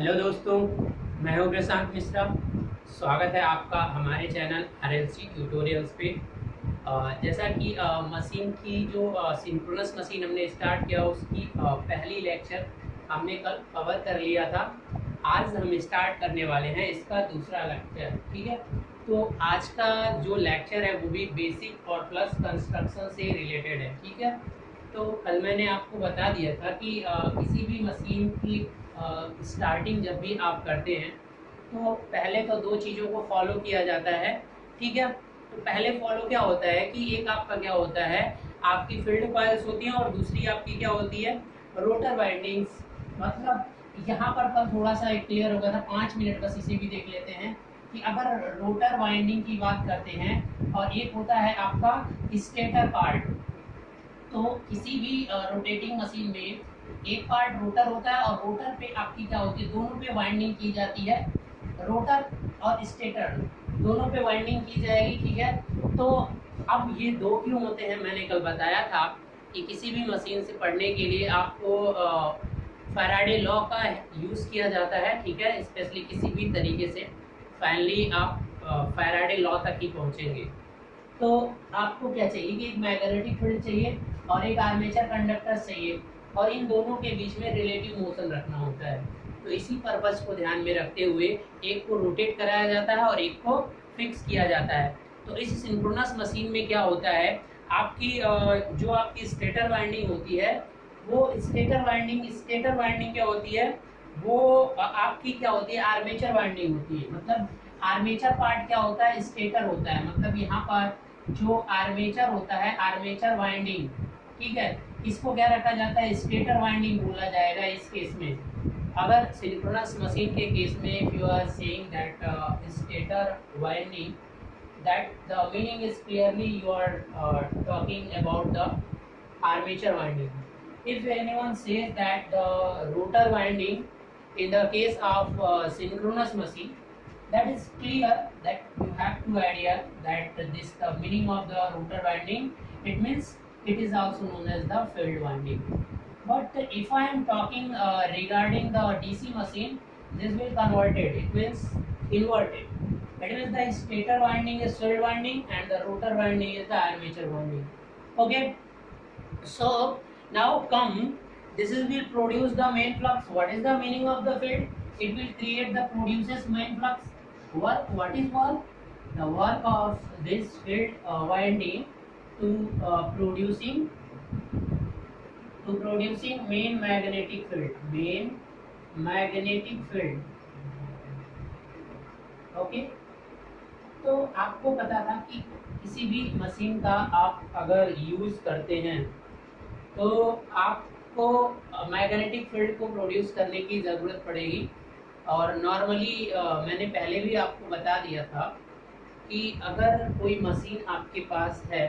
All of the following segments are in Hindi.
हेलो दोस्तों, मैं हूं प्रशांत मिश्रा। स्वागत है आपका हमारे चैनल RLC ट्यूटोरियल्स पे। जैसा कि मशीन की जो सिंक्रोनस मशीन हमने स्टार्ट किया उसकी पहली लेक्चर हमने कल कवर कर लिया था। आज हम स्टार्ट करने वाले हैं इसका दूसरा लेक्चर। ठीक है, तो आज का जो लेक्चर है वो भी बेसिक और प्लस कंस्ट्रक्शन से रिलेटेड है। ठीक है, तो कल मैंने आपको बता दिया था कि किसी भी मशीन की स्टार्टिंग जब भी आप करते हैं तो पहले तो दो चीज़ों को फॉलो किया जाता है। ठीक है, तो पहले फॉलो क्या होता है कि एक आपका क्या होता है, आपकी फील्ड कॉइल्स होती हैं और दूसरी आपकी क्या होती है, रोटर वाइंडिंग्स। मतलब यहाँ पर कल थोड़ा सा क्लियर हो गया था, 5 मिनट बस इसे भी देख लेते हैं कि अगर रोटर वाइंडिंग की बात करते हैं और एक होता है आपका स्टेटर पार्ट। तो किसी भी रोटेटिंग मशीन में एक पार्ट रोटर होता है और रोटर पे आपकी क्या होती है, दोनों पे वाइंडिंग की जाती है। रोटर और स्टेटर दोनों पे वाइंडिंग की जाएगी। ठीक है, तो अब ये दो क्यों होते हैं, मैंने कल बताया था कि किसी भी मशीन से पढ़ने के लिए आपको फैराडे लॉ का यूज़ किया जाता है। ठीक है, स्पेशली किसी भी तरीके से फाइनली आप फैराडे लॉ तक ही पहुँचेंगे। तो आपको क्या चाहिए कि एक मैग्नेटिक फील्ड चाहिए और एक आर्मेचर कंडक्टर चाहिए और इन दोनों के बीच में रिलेटिव मोशन रखना होता है। तो इसी पर्पस को ध्यान में रखते हुए एक को रोटेट कराया जाता है और एक को फिक्स किया जाता है। तो इस सिंक्रोनस मशीन में क्या होता है, आपकी जो आपकी स्टेटर वाइंडिंग होती है वो स्टेटर वाइंडिंग क्या होती है, वो आपकी क्या होती है, आर्मेचर वाइंडिंग होती है। मतलब आर्मेचर पार्ट क्या होता है, स्टेटर होता है। मतलब यहाँ पर जो आर्मेचर होता है, आर्मेचर वाइंडिंग, ठीक है, इसको क्या रखा जाता है, स्टेटर वाइंडिंग बोला जाएगा इस केस में। अगर सिंक्रोनस मशीन के केस में if you are saying that stator winding, that the meaning is clearly you are talking about the armature winding. If anyone says that the rotor winding in the case of synchronous machine, that is clear that you have to idea that this the meaning of the rotor winding, it means it is also known as the field winding. But if I am talking regarding the DC machine, this will converted, it means inverted. That means the stator winding is field winding and the rotor winding is the armature winding. Okay, so now come, this is will produce the main flux. What is the meaning of the field? It will create the produces main flux. What is work? The work of this field winding to producing main magnetic field. Okay, तो आपको पता था कि किसी भी मशीन का आप अगर यूज़ करते हैं तो आपको मैग्नेटिक फील्ड को प्रोड्यूस करने की ज़रूरत पड़ेगी। और नॉर्मली मैंने पहले भी आपको बता दिया था कि अगर कोई मशीन आपके पास है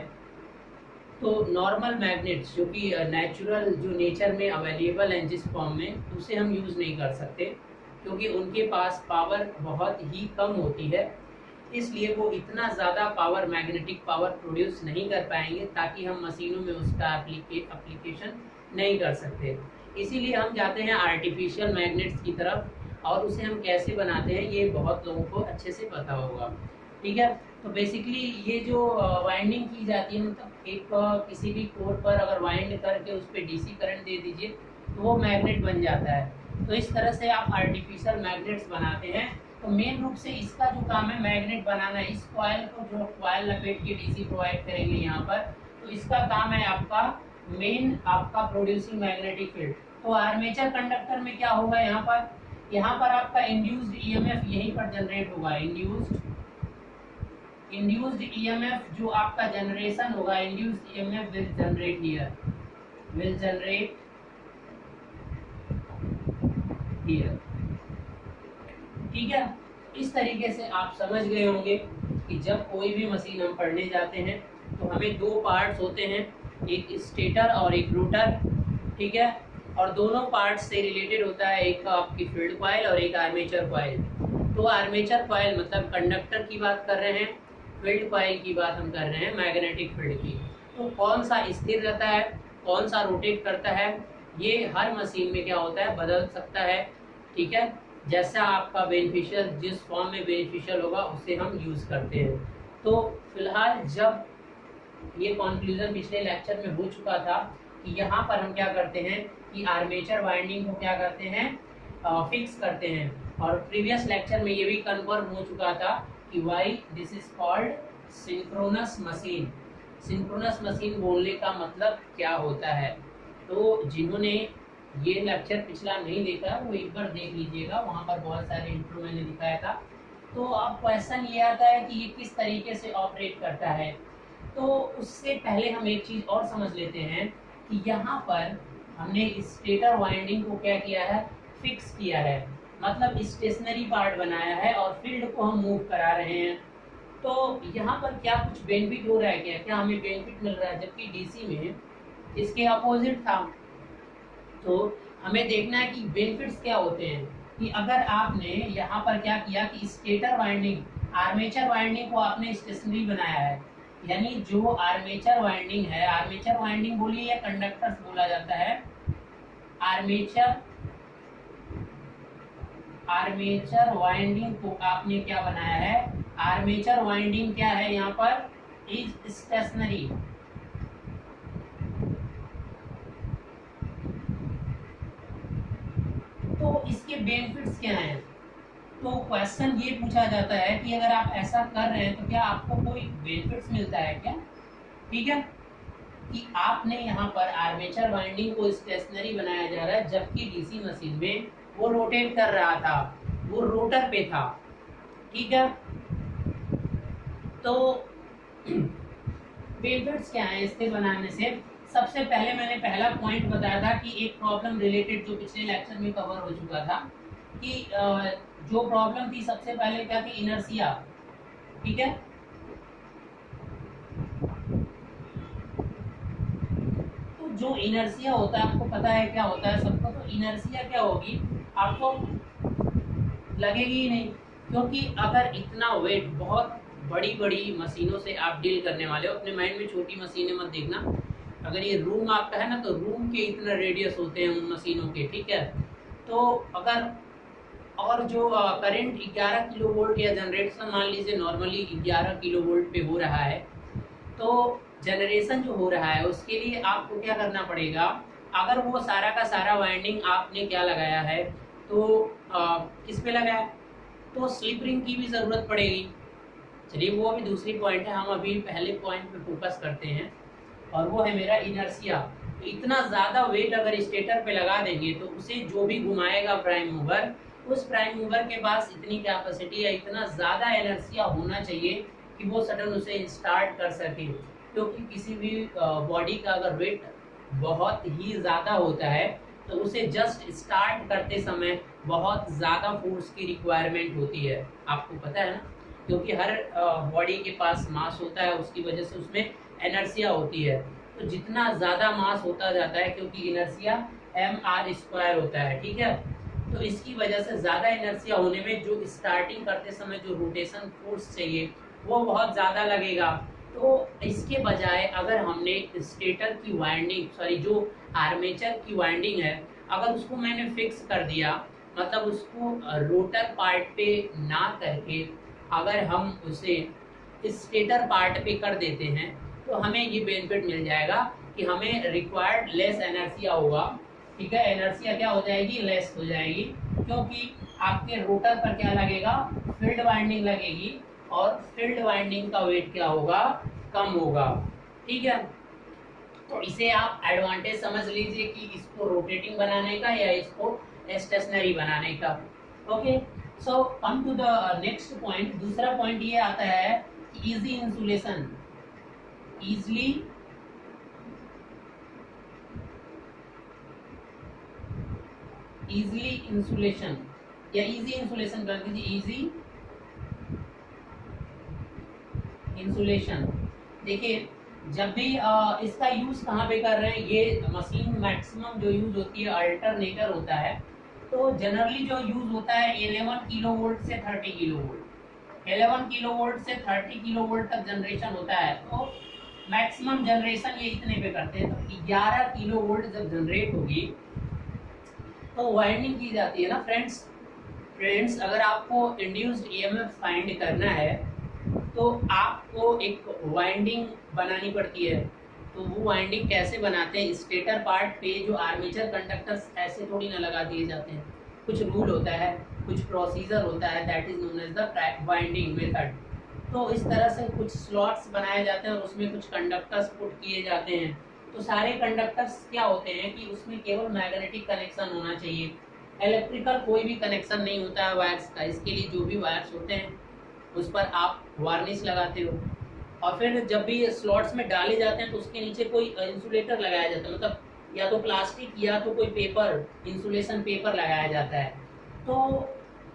तो नॉर्मल मैग्नेट्स जो कि नेचुरल जो नेचर में अवेलेबल हैं जिस फॉर्म में, उसे हम यूज़ नहीं कर सकते क्योंकि उनके पास पावर बहुत ही कम होती है। इसलिए वो इतना ज़्यादा पावर, मैग्नेटिक पावर प्रोड्यूस नहीं कर पाएंगे ताकि हम मशीनों में उसका एप्लीकेशन नहीं कर सकते। इसीलिए हम जाते हैं आर्टिफिशियल मैग्नेट्स की तरफ और उसे हम कैसे बनाते हैं ये बहुत लोगों को अच्छे से पता होगा। ठीक है, तो बेसिकली ये जो वाइंडिंग की जाती है, मतलब एक किसी भी कोर पर अगर वाइंड करके उस पर DC करंट दे दीजिए तो वो मैग्नेट बन जाता है। तो इस तरह से आप आर्टिफिशियल मैग्नेट्स बनाते हैं। तो मेन रूप से इसका जो काम है मैग्नेट बनाना। इस कॉइल को जो कॉइल लपेट के DC प्रोवाइड करेंगे यहाँ पर, तो इसका काम है आपका मेन आपका प्रोड्यूसिंग मैग्नेटिक फील्ड। तो आर्मेचर कंडक्टर में क्या होगा, यहाँ पर आपका इंड्यूस्ड EMF यहीं पर जनरेट होगा। इंड्यूस्ड EMF जो आपका जनरेशन होगा, induced EMF will generate here, ठीक है। इस तरीके से आप समझ गए होंगे कि जब कोई भी मशीन हम पढ़ने जाते हैं तो हमें दो पार्ट्स होते हैं, एक स्टेटर और एक रोटर। ठीक है, और दोनों पार्ट्स से रिलेटेड होता है एक आपकी फील्ड कॉइल और एक आर्मेचर कॉइल। तो आर्मेचर कॉइल मतलब कंडक्टर की बात कर रहे हैं, फील्ड कॉइल की बात हम कर रहे हैं मैग्नेटिक फील्ड की। तो कौन सा स्थिर रहता है, कौन सा रोटेट करता है, ये हर मशीन में क्या होता है, बदल सकता है। ठीक है, जैसा आपका बेनिफिशियल जिस फॉर्म में बेनिफिशियल होगा उसे हम यूज़ करते हैं। तो फिलहाल जब ये कंक्लूजन पिछले लेक्चर में हो चुका था कि यहाँ पर हम क्या करते हैं कि आर्मेचर वाइंडिंग को क्या करते हैं, फिक्स करते हैं। और प्रीवियस लेक्चर में ये भी कंफर्म हो चुका था कि why this is called synchronous machine. Synchronous machine बोलने का मतलब क्या होता है, तो जिन्होंने ये लेक्चर पिछला नहीं देखा वो एक बार देख लीजिएगा, वहाँ पर बहुत सारे इंट्रो मैंने दिखाया था। तो अब क्वेश्चन ये आता है कि ये किस तरीके से ऑपरेट करता है। तो उससे पहले हम एक चीज़ और समझ लेते हैं कि यहाँ पर हमने स्टेटर वाइंडिंग को क्या किया है, फिक्स किया है, मतलब स्टेशनरी पार्ट बनाया है और फील्ड को हम मूव करा रहे हैं। तो यहाँ पर क्या कुछ बेनिफिट हो रहा है, क्या क्या हमें बेनिफिट मिल रहा है, जबकि डीसी में इसके अपोजिट था। तो हमें देखना है कि बेनिफिट्स क्या होते हैं। कि अगर आपने यहाँ पर क्या किया कि स्टेटर वाइंडिंग आर्मेचर वाइंडिंग को आपने स्टेशनरी बनाया है, यानी जो आर्मेचर वाइंडिंग है, आर्मेचर वाइंडिंग बोलिए या कंडक्टर्स बोला जाता है, आर्मेचर वाइंडिंग को आपने क्या बनाया है, आर्मेचर वाइंडिंग क्या है यहाँ पर, इज स्टेशनरी। तो इसके बेनिफिट्स क्या हैं, तो क्वेश्चन ये पूछा जाता है कि अगर आप ऐसा कर रहे हैं तो क्या आपको कोई बेनिफिट्स मिलता है क्या। ठीक है, कि आपने यहाँ पर आर्मेचर वाइंडिंग को स्टेशनरी बनाया जा रहा है, जबकि डीसी मशीन में वो रोटेट कर रहा था, वो रोटर पे था। ठीक है, तो बेनिफिट्स क्या है इसके बनाने से। सबसे पहले मैंने पहला पॉइंट बताया था कि एक प्रॉब्लम रिलेटेड जो पिछले लेक्चर में कवर हो चुका था कि जो प्रॉब्लम थी सबसे पहले क्या थी, इनर्शिया। ठीक है, तो जो इनर्शिया होता है आपको पता है क्या होता है सबको, तो इनर्शिया क्या होगी आपको लगेगी ही नहीं, क्योंकि अगर इतना वेट, बहुत बड़ी बड़ी मशीनों से आप डील करने वाले हो, अपने माइंड में छोटी मशीनें मत देखना। अगर ये रूम आपका है ना, तो रूम के इतना रेडियस होते हैं उन मशीनों के। ठीक है, तो अगर और जो करंट 11 किलो वोल्ट या जनरेशन मान लीजिए नॉर्मली 11 किलो वोल्ट पे हो रहा है, तो जनरेशन जो हो रहा है उसके लिए आपको क्या करना पड़ेगा, अगर वो सारा का सारा वाइंडिंग आपने क्या लगाया है, तो किस पे लगाया है, तो स्लिप रिंग की भी ज़रूरत पड़ेगी। चलिए वो अभी दूसरी पॉइंट है, हम अभी पहले पॉइंट पे फोकस करते हैं, और वो है मेरा इनर्शिया। तो इतना ज़्यादा वेट अगर स्टेटर पे लगा देंगे तो उसे जो भी घुमाएगा प्राइम मूवर, उस प्राइम मूवर के पास इतनी कैपेसिटी या इतना ज़्यादा इनर्शिया होना चाहिए कि वो सडन उसे स्टार्ट कर सके। क्योंकि किसी भी बॉडी का अगर वेट बहुत ही ज़्यादा होता है तो उसे जस्ट स्टार्ट करते समय बहुत ज़्यादा फोर्स की रिक्वायरमेंट होती है, आपको पता है ना, क्योंकि हर बॉडी के पास मास होता है, उसकी वजह से उसमें इनर्शिया होती है। तो जितना ज़्यादा मास होता जाता है, क्योंकि इनर्शिया mr² होता है। ठीक है, तो इसकी वजह से ज़्यादा इनर्शिया होने में जो स्टार्टिंग करते समय जो रोटेशन फोर्स चाहिए वो बहुत ज़्यादा लगेगा। तो इसके बजाय अगर हमने स्टेटर की वाइंडिंग, सॉरी जो आर्मेचर की वाइंडिंग है, अगर उसको मैंने फिक्स कर दिया, मतलब उसको रोटर पार्ट पे ना करके अगर हम उसे स्टेटर पार्ट पे कर देते हैं, तो हमें ये बेनिफिट मिल जाएगा कि हमें रिक्वायर्ड लेस एनर्शिया होगा। ठीक है, एनर्शिया क्या हो जाएगी, लेस हो जाएगी, क्योंकि आपके रोटर पर क्या लगेगा, फील्ड वाइंडिंग लगेगी, और फील्ड वाइंडिंग का वेट क्या होगा, कम होगा। ठीक है, तो इसे आप एडवांटेज समझ लीजिए कि इसको रोटेटिंग बनाने का या इसको स्टेशनरी बनाने का। Okay, so come to the next point. दूसरा पॉइंट ये आता है कि इजी इंसुलेशन, इजली इंसुलेशन या इजी इंसुलेशन कर दीजिए, इजी इंसुलेशन। देखिए जब भी इसका यूज कहाँ पे कर रहे हैं, ये मशीन मैक्सिमम जो यूज होती है अल्टरनेटर होता है। तो जनरली जो यूज होता है 11 किलो वोल्ट से 30 किलो वोल्ट, 11 किलो वोल्ट से 30 किलो वोल्ट तक जनरेशन होता है। तो मैक्सिमम जनरेशन ये इतने पे करते हैं। तो 11 किलो वोल्ट जब जनरेट होगी तो वाइंडिंग की जाती है ना फ्रेंड्स, फ्रेंड्स, अगर आपको इंड्यूस्ड ईएमएफ फाइंड करना है तो आपको एक वाइंडिंग बनानी पड़ती है। तो वो वाइंडिंग कैसे बनाते हैं, स्टेटर पार्ट पे जो आर्मेचर कंडक्टर्स ऐसे थोड़ी ना लगा दिए जाते हैं, कुछ रूल होता है, कुछ प्रोसीजर होता है, that is known as the winding method. तो इस तरह से कुछ स्लॉट्स बनाए जाते हैं और उसमें कुछ कंडक्टर्स पुट किए जाते हैं। तो सारे कंडक्टर्स क्या होते हैं कि उसमें केवल मैग्नेटिक कनेक्शन होना चाहिए, इलेक्ट्रिकल कोई भी कनेक्शन नहीं होता है वायर्स का। इसके लिए जो भी वायर्स होते हैं उस पर आप वार्निश लगाते हो, और फिर जब भी स्लॉट्स में डाले जाते हैं तो उसके नीचे कोई इंसुलेटर लगाया जाता है, मतलब या तो प्लास्टिक या तो कोई पेपर, इंसुलेशन पेपर लगाया जाता है। तो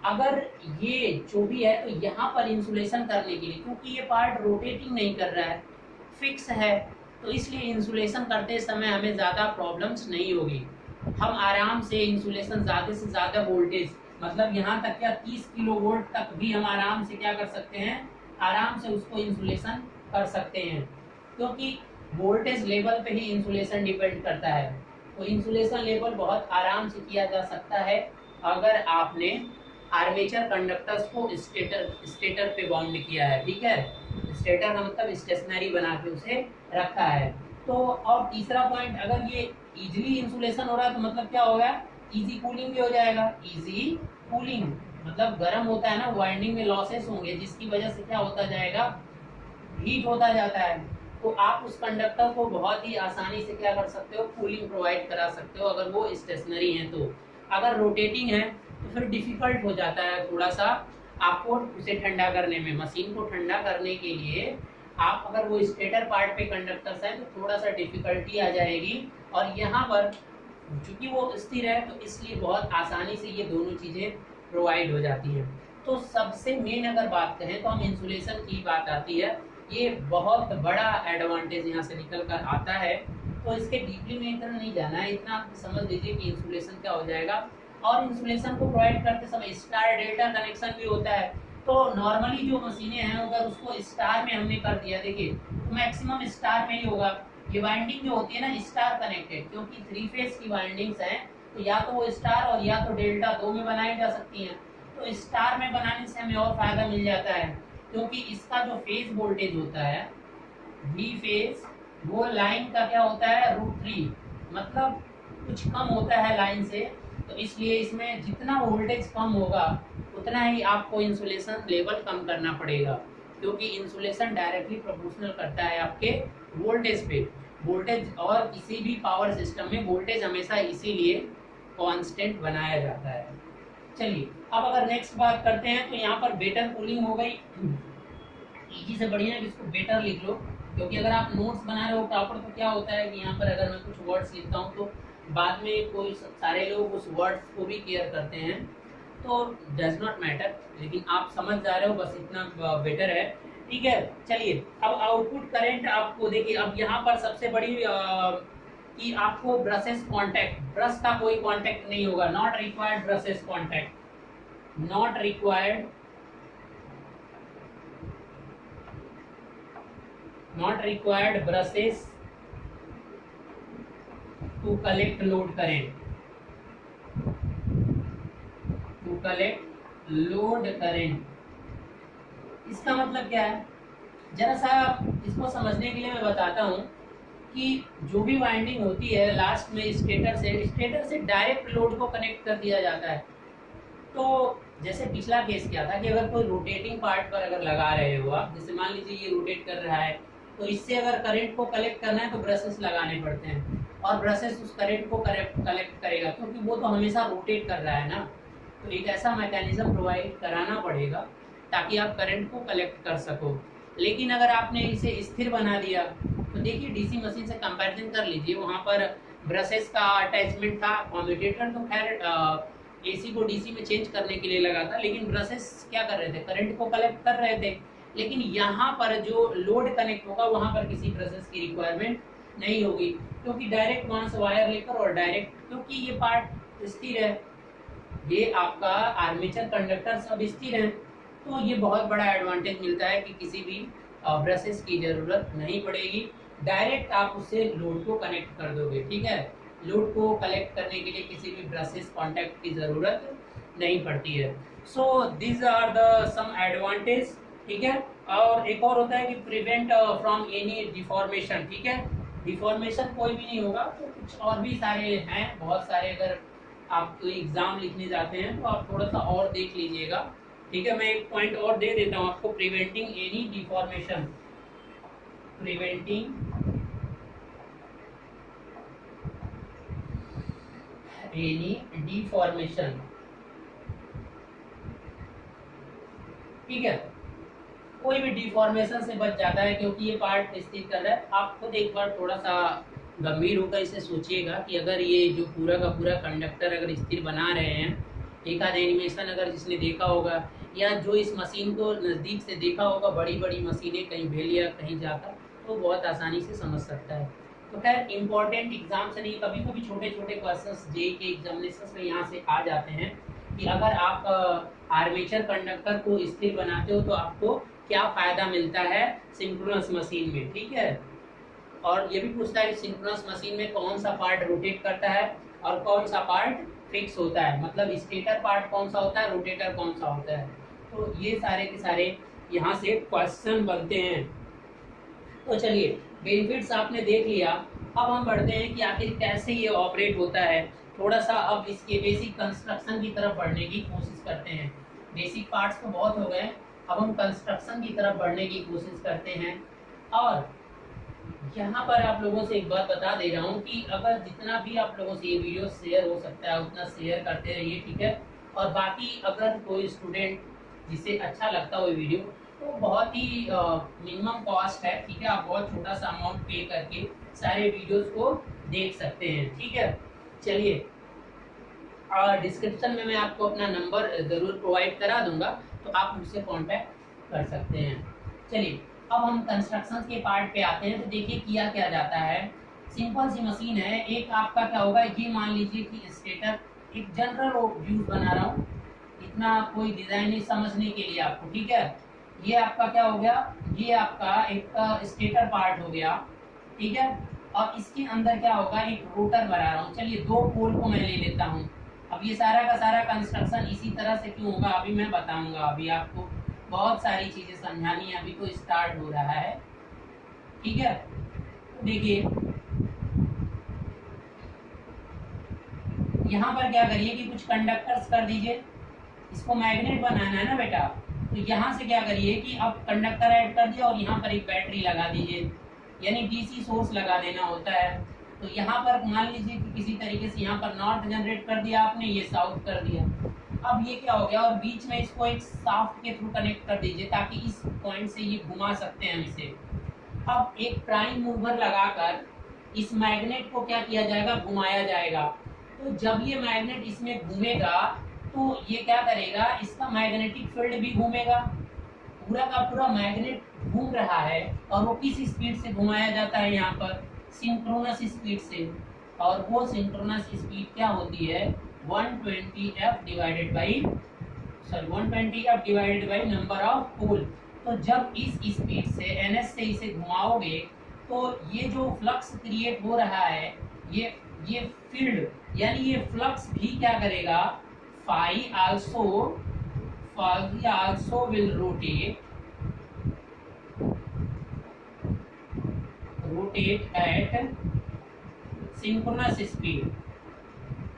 अगर ये जो भी है, तो यहाँ पर इंसुलेशन करने के लिए, क्योंकि ये पार्ट रोटेटिंग नहीं कर रहा है, फिक्स है, तो इसलिए इंसुलेशन करते समय हमें ज़्यादा प्रॉब्लम्स नहीं होगी। हम आराम से इंसुलेशन ज़्यादा से ज़्यादा वोल्टेज, मतलब यहाँ तक क्या 30 किलो वोल्ट तक भी हम आराम से क्या कर सकते हैं, आराम से उसको इंसुलेशन कर सकते हैं, क्योंकि वोल्टेज लेवल पे ही इंसुलेशन डिपेंड करता है। तो इंसुलेशन लेवल बहुत आराम से किया जा सकता है अगर आपने आर्मेचर कंडक्टर्स को स्टेटर पे बाउंड किया है। ठीक है, स्टेटर का मतलब स्टेशनरी बना के उसे रखा है। तो और तीसरा पॉइंट, अगर ये इजीली इंसुलेशन हो रहा है तो मतलब क्या होगा, इजी कूलिंग भी हो जाएगा। इजी कूलिंग मतलब गर्म होता है ना, वाइंडिंग में लॉसेस होंगे जिसकी वजह से क्या होता जाएगा, हीट होता जाता है। तो आप उस कंडक्टर को बहुत ही आसानी से क्या कर सकते हो, कूलिंग प्रोवाइड करा सकते हो अगर वो स्टेशनरी है। तो अगर रोटेटिंग है तो फिर डिफिकल्ट हो जाता है थोड़ा सा आपको उसे ठंडा करने में। मशीन को ठंडा करने के लिए आप अगर वो स्टेटर पार्ट पे कंडक्टर्स हैं तो थोड़ा सा डिफिकल्टी आ जाएगी, और यहाँ पर चूंकि वो स्थिर है तो इसलिए बहुत आसानी से ये दोनों चीज़ें प्रोवाइड हो जाती हैं। तो सबसे मेन अगर बात करें तो हम इंसुलेशन की बात आती है, ये बहुत बड़ा एडवांटेज यहाँ से निकल कर आता है। तो इसके डीपली में इतना नहीं जाना है, इतना आप समझ लीजिए कि इंसुलेशन क्या हो जाएगा। और इंसुलेशन को प्रोवाइड करते समय स्टार डेल्टा कनेक्शन भी होता है। तो नॉर्मली जो मशीनें हैं अगर उसको स्टार में हमने कर दिया, देखिए तो मैक्सिमम स्टार में ही होगा। ये वाइंडिंग जो होती है ना स्टार कनेक्टेड, क्योंकि 3 फेज की वाइंडिंग्स हैं तो या तो वो स्टार और या तो डेल्टा, दो में बनाई जा सकती हैं। तो स्टार में बनाने से हमें और फायदा मिल जाता है, क्योंकि इसका जो फेज वोल्टेज होता है वी फेज, वो लाइन का क्या होता है, √3, मतलब कुछ कम होता है लाइन से। तो इसलिए इसमें जितना वोल्टेज कम होगा उतना ही आपको इंसुलेशन लेवल कम करना पड़ेगा, क्योंकि इंसुलेशन डायरेक्टली प्रोपोर्शनल करता है आपके वोल्टेज पे। वोल्टेज और किसी भी पावर सिस्टम में वोल्टेज हमेशा इसीलिए कांस्टेंट बनाया जाता है। चलिए अब अगर नेक्स्ट बात करते हैं तो यहाँ पर बेटर कूलिंग हो गई। इजी से बढ़िया इसको बेटर लिख लो, क्योंकि अगर आप नोट्स बना रहे हो प्रॉपर तो क्या होता है कि यहाँ पर अगर मैं कुछ वर्ड्स लिखता हूँ तो बाद में कोई सारे लोग उस वर्ड्स को भी केयर करते हैं, तो डज नॉट मैटर, लेकिन आप समझ जा रहे हो बस इतना बेटर है। ठीक है, चलिए अब आउटपुट करंट आपको देखिए। अब यहाँ पर सबसे बड़ी कि आपको ब्रशेस कांटेक्ट, ब्रश का कोई कांटेक्ट नहीं होगा, not required brushes contact, not required, not required brushes to collect load current, to collect load current। इसका मतलब क्या है, जरा सा इसको समझने के लिए मैं बताता हूँ कि जो भी वाइंडिंग होती है लास्ट में स्टेटर से डायरेक्ट लोड को कनेक्ट कर दिया जाता है। तो जैसे पिछला केस क्या था कि अगर कोई रोटेटिंग पार्ट पर अगर लगा रहे हो आप, जैसे मान लीजिए ये रोटेट कर रहा है, तो इससे अगर करंट को कलेक्ट करना है तो ब्रशेस लगाने पड़ते हैं, और ब्रशेस उस करंट को कलेक्ट करेगा, क्योंकि वो तो हमेशा रोटेट कर रहा है ना। तो एक ऐसा मैकेनिज्म प्रोवाइड कराना पड़ेगा ताकि आप करंट को कलेक्ट कर सको। लेकिन अगर आपने इसे स्थिर बना दिया तो देखिए डीसी मशीन से कंपैरिजन कर लीजिए, वहाँ पर ब्रशेस का अटैचमेंट था, कम्यूटेटर तो खैर एसी को डीसी में चेंज करने के लिए लगा था, लेकिन ब्रशेस क्या कर रहे थे, करंट को कलेक्ट कर रहे थे। लेकिन यहाँ पर जो लोड कनेक्ट होगा वहाँ पर किसी ब्रशेस की रिक्वायरमेंट नहीं होगी, क्योंकि डायरेक्ट वहाँ से वायर लेकर और डायरेक्ट, क्योंकि ये पार्ट स्थिर है, ये आपका आर्मेचर कंडक्टर सब स्थिर है, तो ये बहुत बड़ा एडवांटेज मिलता है कि किसी भी ब्रशेस की जरूरत नहीं पड़ेगी, डायरेक्ट आप उससे लोड को कनेक्ट कर दोगे। ठीक है, लोड को कलेक्ट करने के लिए किसी भी ब्रशेस कॉन्टैक्ट की जरूरत नहीं पड़ती है। So this are the some advantage, ठीक है। और एक और होता है कि प्रिवेंट फ्रॉम एनी डिफॉर्मेशन, ठीक है। डिफॉर्मेशन कोई भी नहीं होगा। तो कुछ और भी सारे हैं, बहुत सारे। अगर आप कोई एग्जाम लिखने जाते हैं तो आप थोड़ा सा और देख लीजिएगा, ठीक है। मैं एक पॉइंट और दे देता हूँ आपको, preventing any deformation, preventing any deformation, ठीक है। कोई भी डिफॉर्मेशन से बच जाता है, क्योंकि ये पार्ट स्थिर कर रहा है। आप खुद एक बार थोड़ा सा गंभीर होकर इसे सोचिएगा कि अगर ये जो पूरा का पूरा कंडक्टर अगर स्थिर बना रहे हैं, एक आध एनिमेशन अगर जिसने देखा होगा या जो इस मशीन को नज़दीक से देखा होगा, बड़ी बड़ी मशीनें कहीं भेल या कहीं जाकर, तो बहुत आसानी से समझ सकता है। तो खैर इम्पोर्टेंट एग्जाम से नहीं, कभी कभी छोटे छोटे क्वेश्चंस जेईई के एग्जामिनेशन में यहाँ से आ जाते हैं कि अगर आप आर्मेचर कंडक्टर को स्थिर बनाते हो तो आपको क्या फ़ायदा मिलता है सिंक्रोनस मशीन में, ठीक है। और ये भी पूछता है कि सिंक्रोनस मशीन में कौन सा पार्ट रोटेट करता है और कौन सा पार्ट फिक्स होता है, मतलब स्टेटर पार्ट कौन सा होता है, रोटेटर कौन सा होता है। तो ये सारे के सारे यहाँ से क्वेश्चन बनते हैं। तो चलिए, बेनिफिट्स आपने देख लिया। अब हम बढ़ते हैं कि आखिर कैसे ये ऑपरेट होता है। थोड़ा सा अब इसके बेसिक कंस्ट्रक्शन की तरफ बढ़ने की कोशिश करते हैं। बेसिक पार्ट्स तो बहुत हो गए, अब हम कंस्ट्रक्शन की तरफ बढ़ने की कोशिश करते हैं। और यहाँ पर आप लोगों से एक बात बता दे रहा हूँ कि अगर जितना भी आप लोगों से ये वीडियो शेयर हो सकता है उतना शेयर करते रहिए, ठीक है। और बाकी अगर कोई स्टूडेंट जिसे अच्छा लगता हो ये वीडियो, तो बहुत ही मिनिमम कॉस्ट है, ठीक है। आप बहुत छोटा सा अमाउंट पे करके सारे वीडियोस को देख सकते हैं, ठीक है। चलिए, और डिस्क्रिप्शन में मैं आपको अपना नंबर ज़रूर प्रोवाइड करा दूंगा, तो आप मुझसे कांटेक्ट कर सकते हैं। चलिए, अब हम कंस्ट्रक्शन के पार्ट पे आते हैं। तो देखिए किया क्या जाता है। सिंपल सी मशीन है। एक आपका क्या होगा, ये मान लीजिए कि स्टेटर, एक जनरल व्यूज बना रहा हूँ, इतना कोई डिजाइन नहीं समझने के लिए आपको, ठीक है। ये आपका क्या हो गया, ये आपका एक स्टेटर पार्ट हो गया, ठीक है। और इसके अंदर क्या होगा, एक रोटर बना रहा हूँ। चलिए, दो पोल को मैं ले लेता हूँ। अब ये सारा का सारा कंस्ट्रक्शन इसी तरह से क्यों होगा अभी मैं बताऊंगा। अभी आपको बहुत सारी चीजें समझानी है, अभी तो स्टार्ट हो रहा है, ठीक है। देखिए, यहाँ पर क्या करिए कि कुछ कंडक्टर्स कर दीजिए। इसको मैग्नेट बनाना है ना बेटा, तो यहाँ से क्या करिए कि अब कंडक्टर ऐड कर दिया और यहाँ पर एक बैटरी लगा दीजिए, यानी डीसी सोर्स लगा देना होता है। तो यहाँ पर मान लीजिए कि किसी तरीके से यहाँ पर नॉर्थ जनरेट कर दिया आपने, ये साउथ कर दिया। अब ये क्या हो गया, और बीच में इसको एक शाफ्ट के थ्रू कनेक्ट कर दीजिए ताकि इस पॉइंट से ये घुमा सकते हैं हम इसे। अब एक प्राइम मूवर लगाकर इस मैग्नेट को क्या किया जाएगा, घुमाया जाएगा। तो जब ये मैग्नेट इसमें घूमेगा तो ये क्या करेगा, इसका मैग्नेटिक फील्ड भी घूमेगा। पूरा का पूरा मैग्नेट घूम रहा है और वो किस स्पीड से घुमाया जाता है, यहाँ पर सिंक्रोनस स्पीड से। और वो सिंक्रोनस स्पीड क्या होती है, 120F divided by number of pole. तो जब इस स्पीड से NS से इसे घुमाओगे तो ये जो फ्लक्स क्रिएट हो रहा है, ये फील्ड यानी ये फ्लक्स भी क्या करेगा, phi also will rotate at synchronous speed,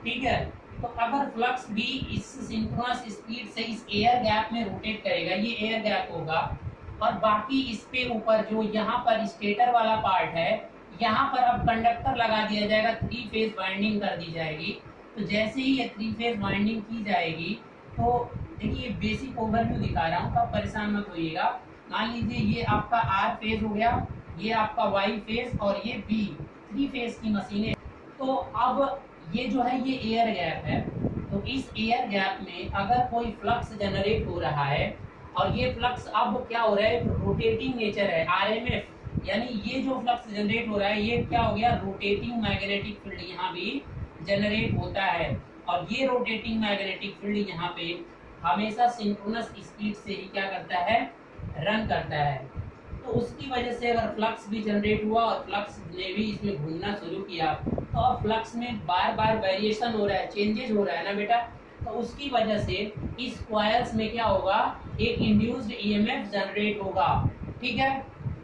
ठीक है। तो अगर फ्लक्स भी इस सिंक्रोनस स्पीड से इस एयर गैप में रोटेट करेगा, ये एयर गैप होगा, और बाकी इस पे ऊपर जो यहाँ पर स्टेटर वाला पार्ट है, यहाँ पर अब कंडक्टर लगा दिया जाएगा, 3 फेज वाइंडिंग कर दी जाएगी। तो जैसे ही ये 3 फेज वाइंडिंग की जाएगी, तो देखिए बेसिक ओवरव्यू दिखा रहा हूँ, तो आप परेशान मत होइएगा। मान लीजिए ये आपका R फेज हो गया, ये आपका Y फेज और ये B, 3 फेज की मशीन है। तो अब ये जो है ये एयर गैप है। तो इस एयर गैप में अगर कोई फ्लक्स जनरेट हो रहा है, और ये फ्लक्स अब क्या हो रहा है, रोटेटिंग नेचर है, RMF, यानी ये जो फ्लक्स जनरेट हो रहा है ये क्या हो गया, रोटेटिंग मैग्नेटिक फील्ड यहाँ भी जनरेट होता है। और ये रोटेटिंग मैग्नेटिक फील्ड यहाँ पे हमेशा सिंक्रोनस स्पीड से ही क्या करता है, रन करता है। तो उसकी वजह से अगर फ्लक्स भी जनरेट हुआ और फ्लक्स ने भी इसमें घूमना शुरू किया, तो अब फ्लक्स में बार बार वेरिएशन हो रहा है, चेंजेस हो रहा है ना बेटा। तो उसकी वजह से इस कॉइल्स में क्या होगा, एक इंड्यूस्ड ईएमएफ जनरेट होगा। ठीक है,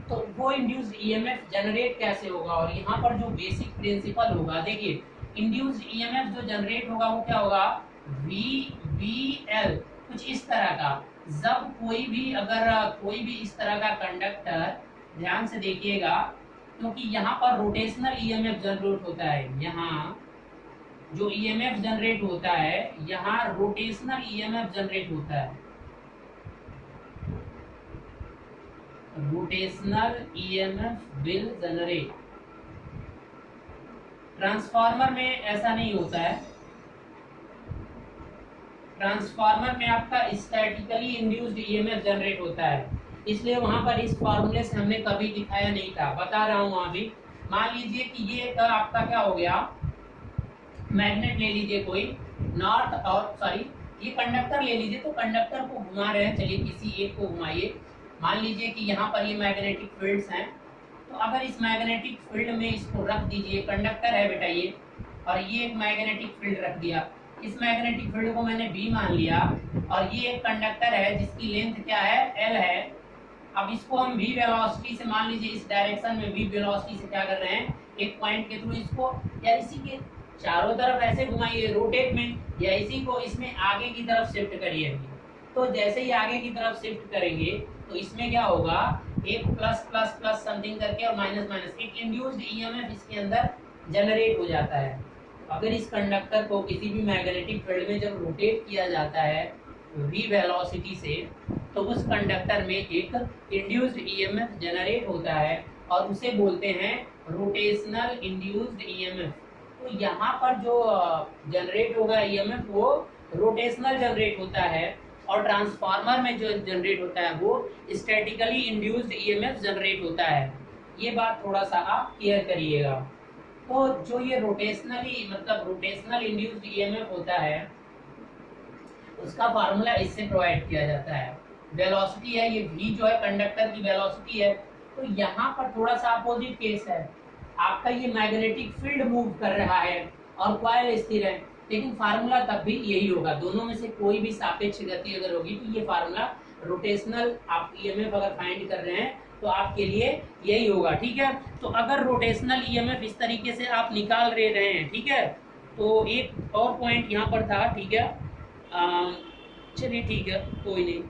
तो वो इंड्यूस्ड ईएमएफ जनरेट कैसे होगा, और यहाँ पर जो बेसिक प्रिंसिपल होगा, देखिए इंड्यूस्ड ईएमएफ जो जनरेट होगा वो क्या होगा, VBL, कुछ इस तरह का। जब कोई भी अगर कोई भी इस तरह का कंडक्टर, ध्यान से देखिएगा, क्योंकि यहाँ पर रोटेशनल ईएमएफ जनरेट होता है, यहाँ जो ईएमएफ जनरेट होता है, यहाँ रोटेशनल ईएमएफ जनरेट होता है, rotational EMF will generate. Transformer में ऐसा नहीं होता है, ट्रांसफार्मर में आपका स्टैटिकली इंड्यूस्ड ईएमएफ जनरेट होता है, इसलिए वहां पर इस फॉर्मूले से हमने कभी दिखाया नहीं था, बता रहा हूं अभी। मान लीजिए कि ये आपका क्या हो गया, मैग्नेट ले लीजिए कोई, नॉर्थ और सॉरी ये कंडक्टर ले लीजिए, तो कंडक्टर को घुमा रहे हैं, चलिए किसी एक को घुमाइए। मान लीजिए कि यहाँ पर ये मैग्नेटिक फील्ड्स हैं, तो अगर इस मैग्नेटिक फील्ड में इसको रख दीजिए, कंडक्टर है बेटा ये, और ये एक मैग्नेटिक फील्ड रख दिया, इस मैग्नेटिक फील्ड को मैंने B मान लिया, और ये एक कंडक्टर है जिसकी लेंथ क्या है, L है। अब इसको हम V वेलोसिटी से, मान लीजिए इस डायरेक्शन में V वेलोसिटी से क्या कर रहे हैं, एक पॉइंट के थ्रू इसको या इसी के चारों तरफ ऐसे घुमाइए रोटेट में, या इसी को इसमें आगे की तरफ शिफ्ट करिए। तो जैसे ही आगे की तरफ शिफ्ट करेंगे तो इसमें क्या होगा, एक प्लस प्लस प्लस समथिंग करके और माइनस माइनस, एक इंड्यूस्ड ईएमएफ इसके अंदर जनरेट हो जाता है। अगर इस कंडक्टर को किसी भी मैग्नेटिक फील्ड में जब रोटेट किया जाता है v वेलोसिटी से, तो उस कंडक्टर में एक इंड्यूस्ड ईएमएफ जनरेट होता है, और उसे बोलते हैं रोटेशनल इंड्यूस्ड ईएमएफ। तो यहाँ पर जो जनरेट होगा ईएमएफ वो रोटेशनल जनरेट होता है, और ट्रांसफार्मर में जो जनरेट होता है वो स्टैटिकली इंड्यूस्ड ईएमएफ जनरेट होता है। ये बात थोड़ा सा आप क्लियर करिएगा। तो जो ये रोटेशनली मतलब रोटेशनल इंड्यूस्ड ईएमएफ होता है, उसका फार्मूला इससे प्रोवाइड किया जाता है। वेलोसिटी है ये v, जो है कंडक्टर की वेलोसिटी है। तो यहाँ पर थोड़ा सा अपोजिट केस है, आपका ये मैग्नेटिक फील्ड मूव कर रहा है और कॉइल स्थिर है, लेकिन फार्मूला तब भी यही होगा। दोनों में से कोई भी सापेक्ष गति अगर होगी तो ये फार्मूला रोटेशनल, आप ईएमएफ अगर फाइंड कर रहे हैं तो आपके लिए यही होगा। ठीक है, तो अगर रोटेशनल ईएमएफ इस तरीके से आप निकाल रहे हैं, ठीक है, तो एक और पॉइंट यहाँ पर था। ठीक है, चलिए ठीक है, कोई नहीं,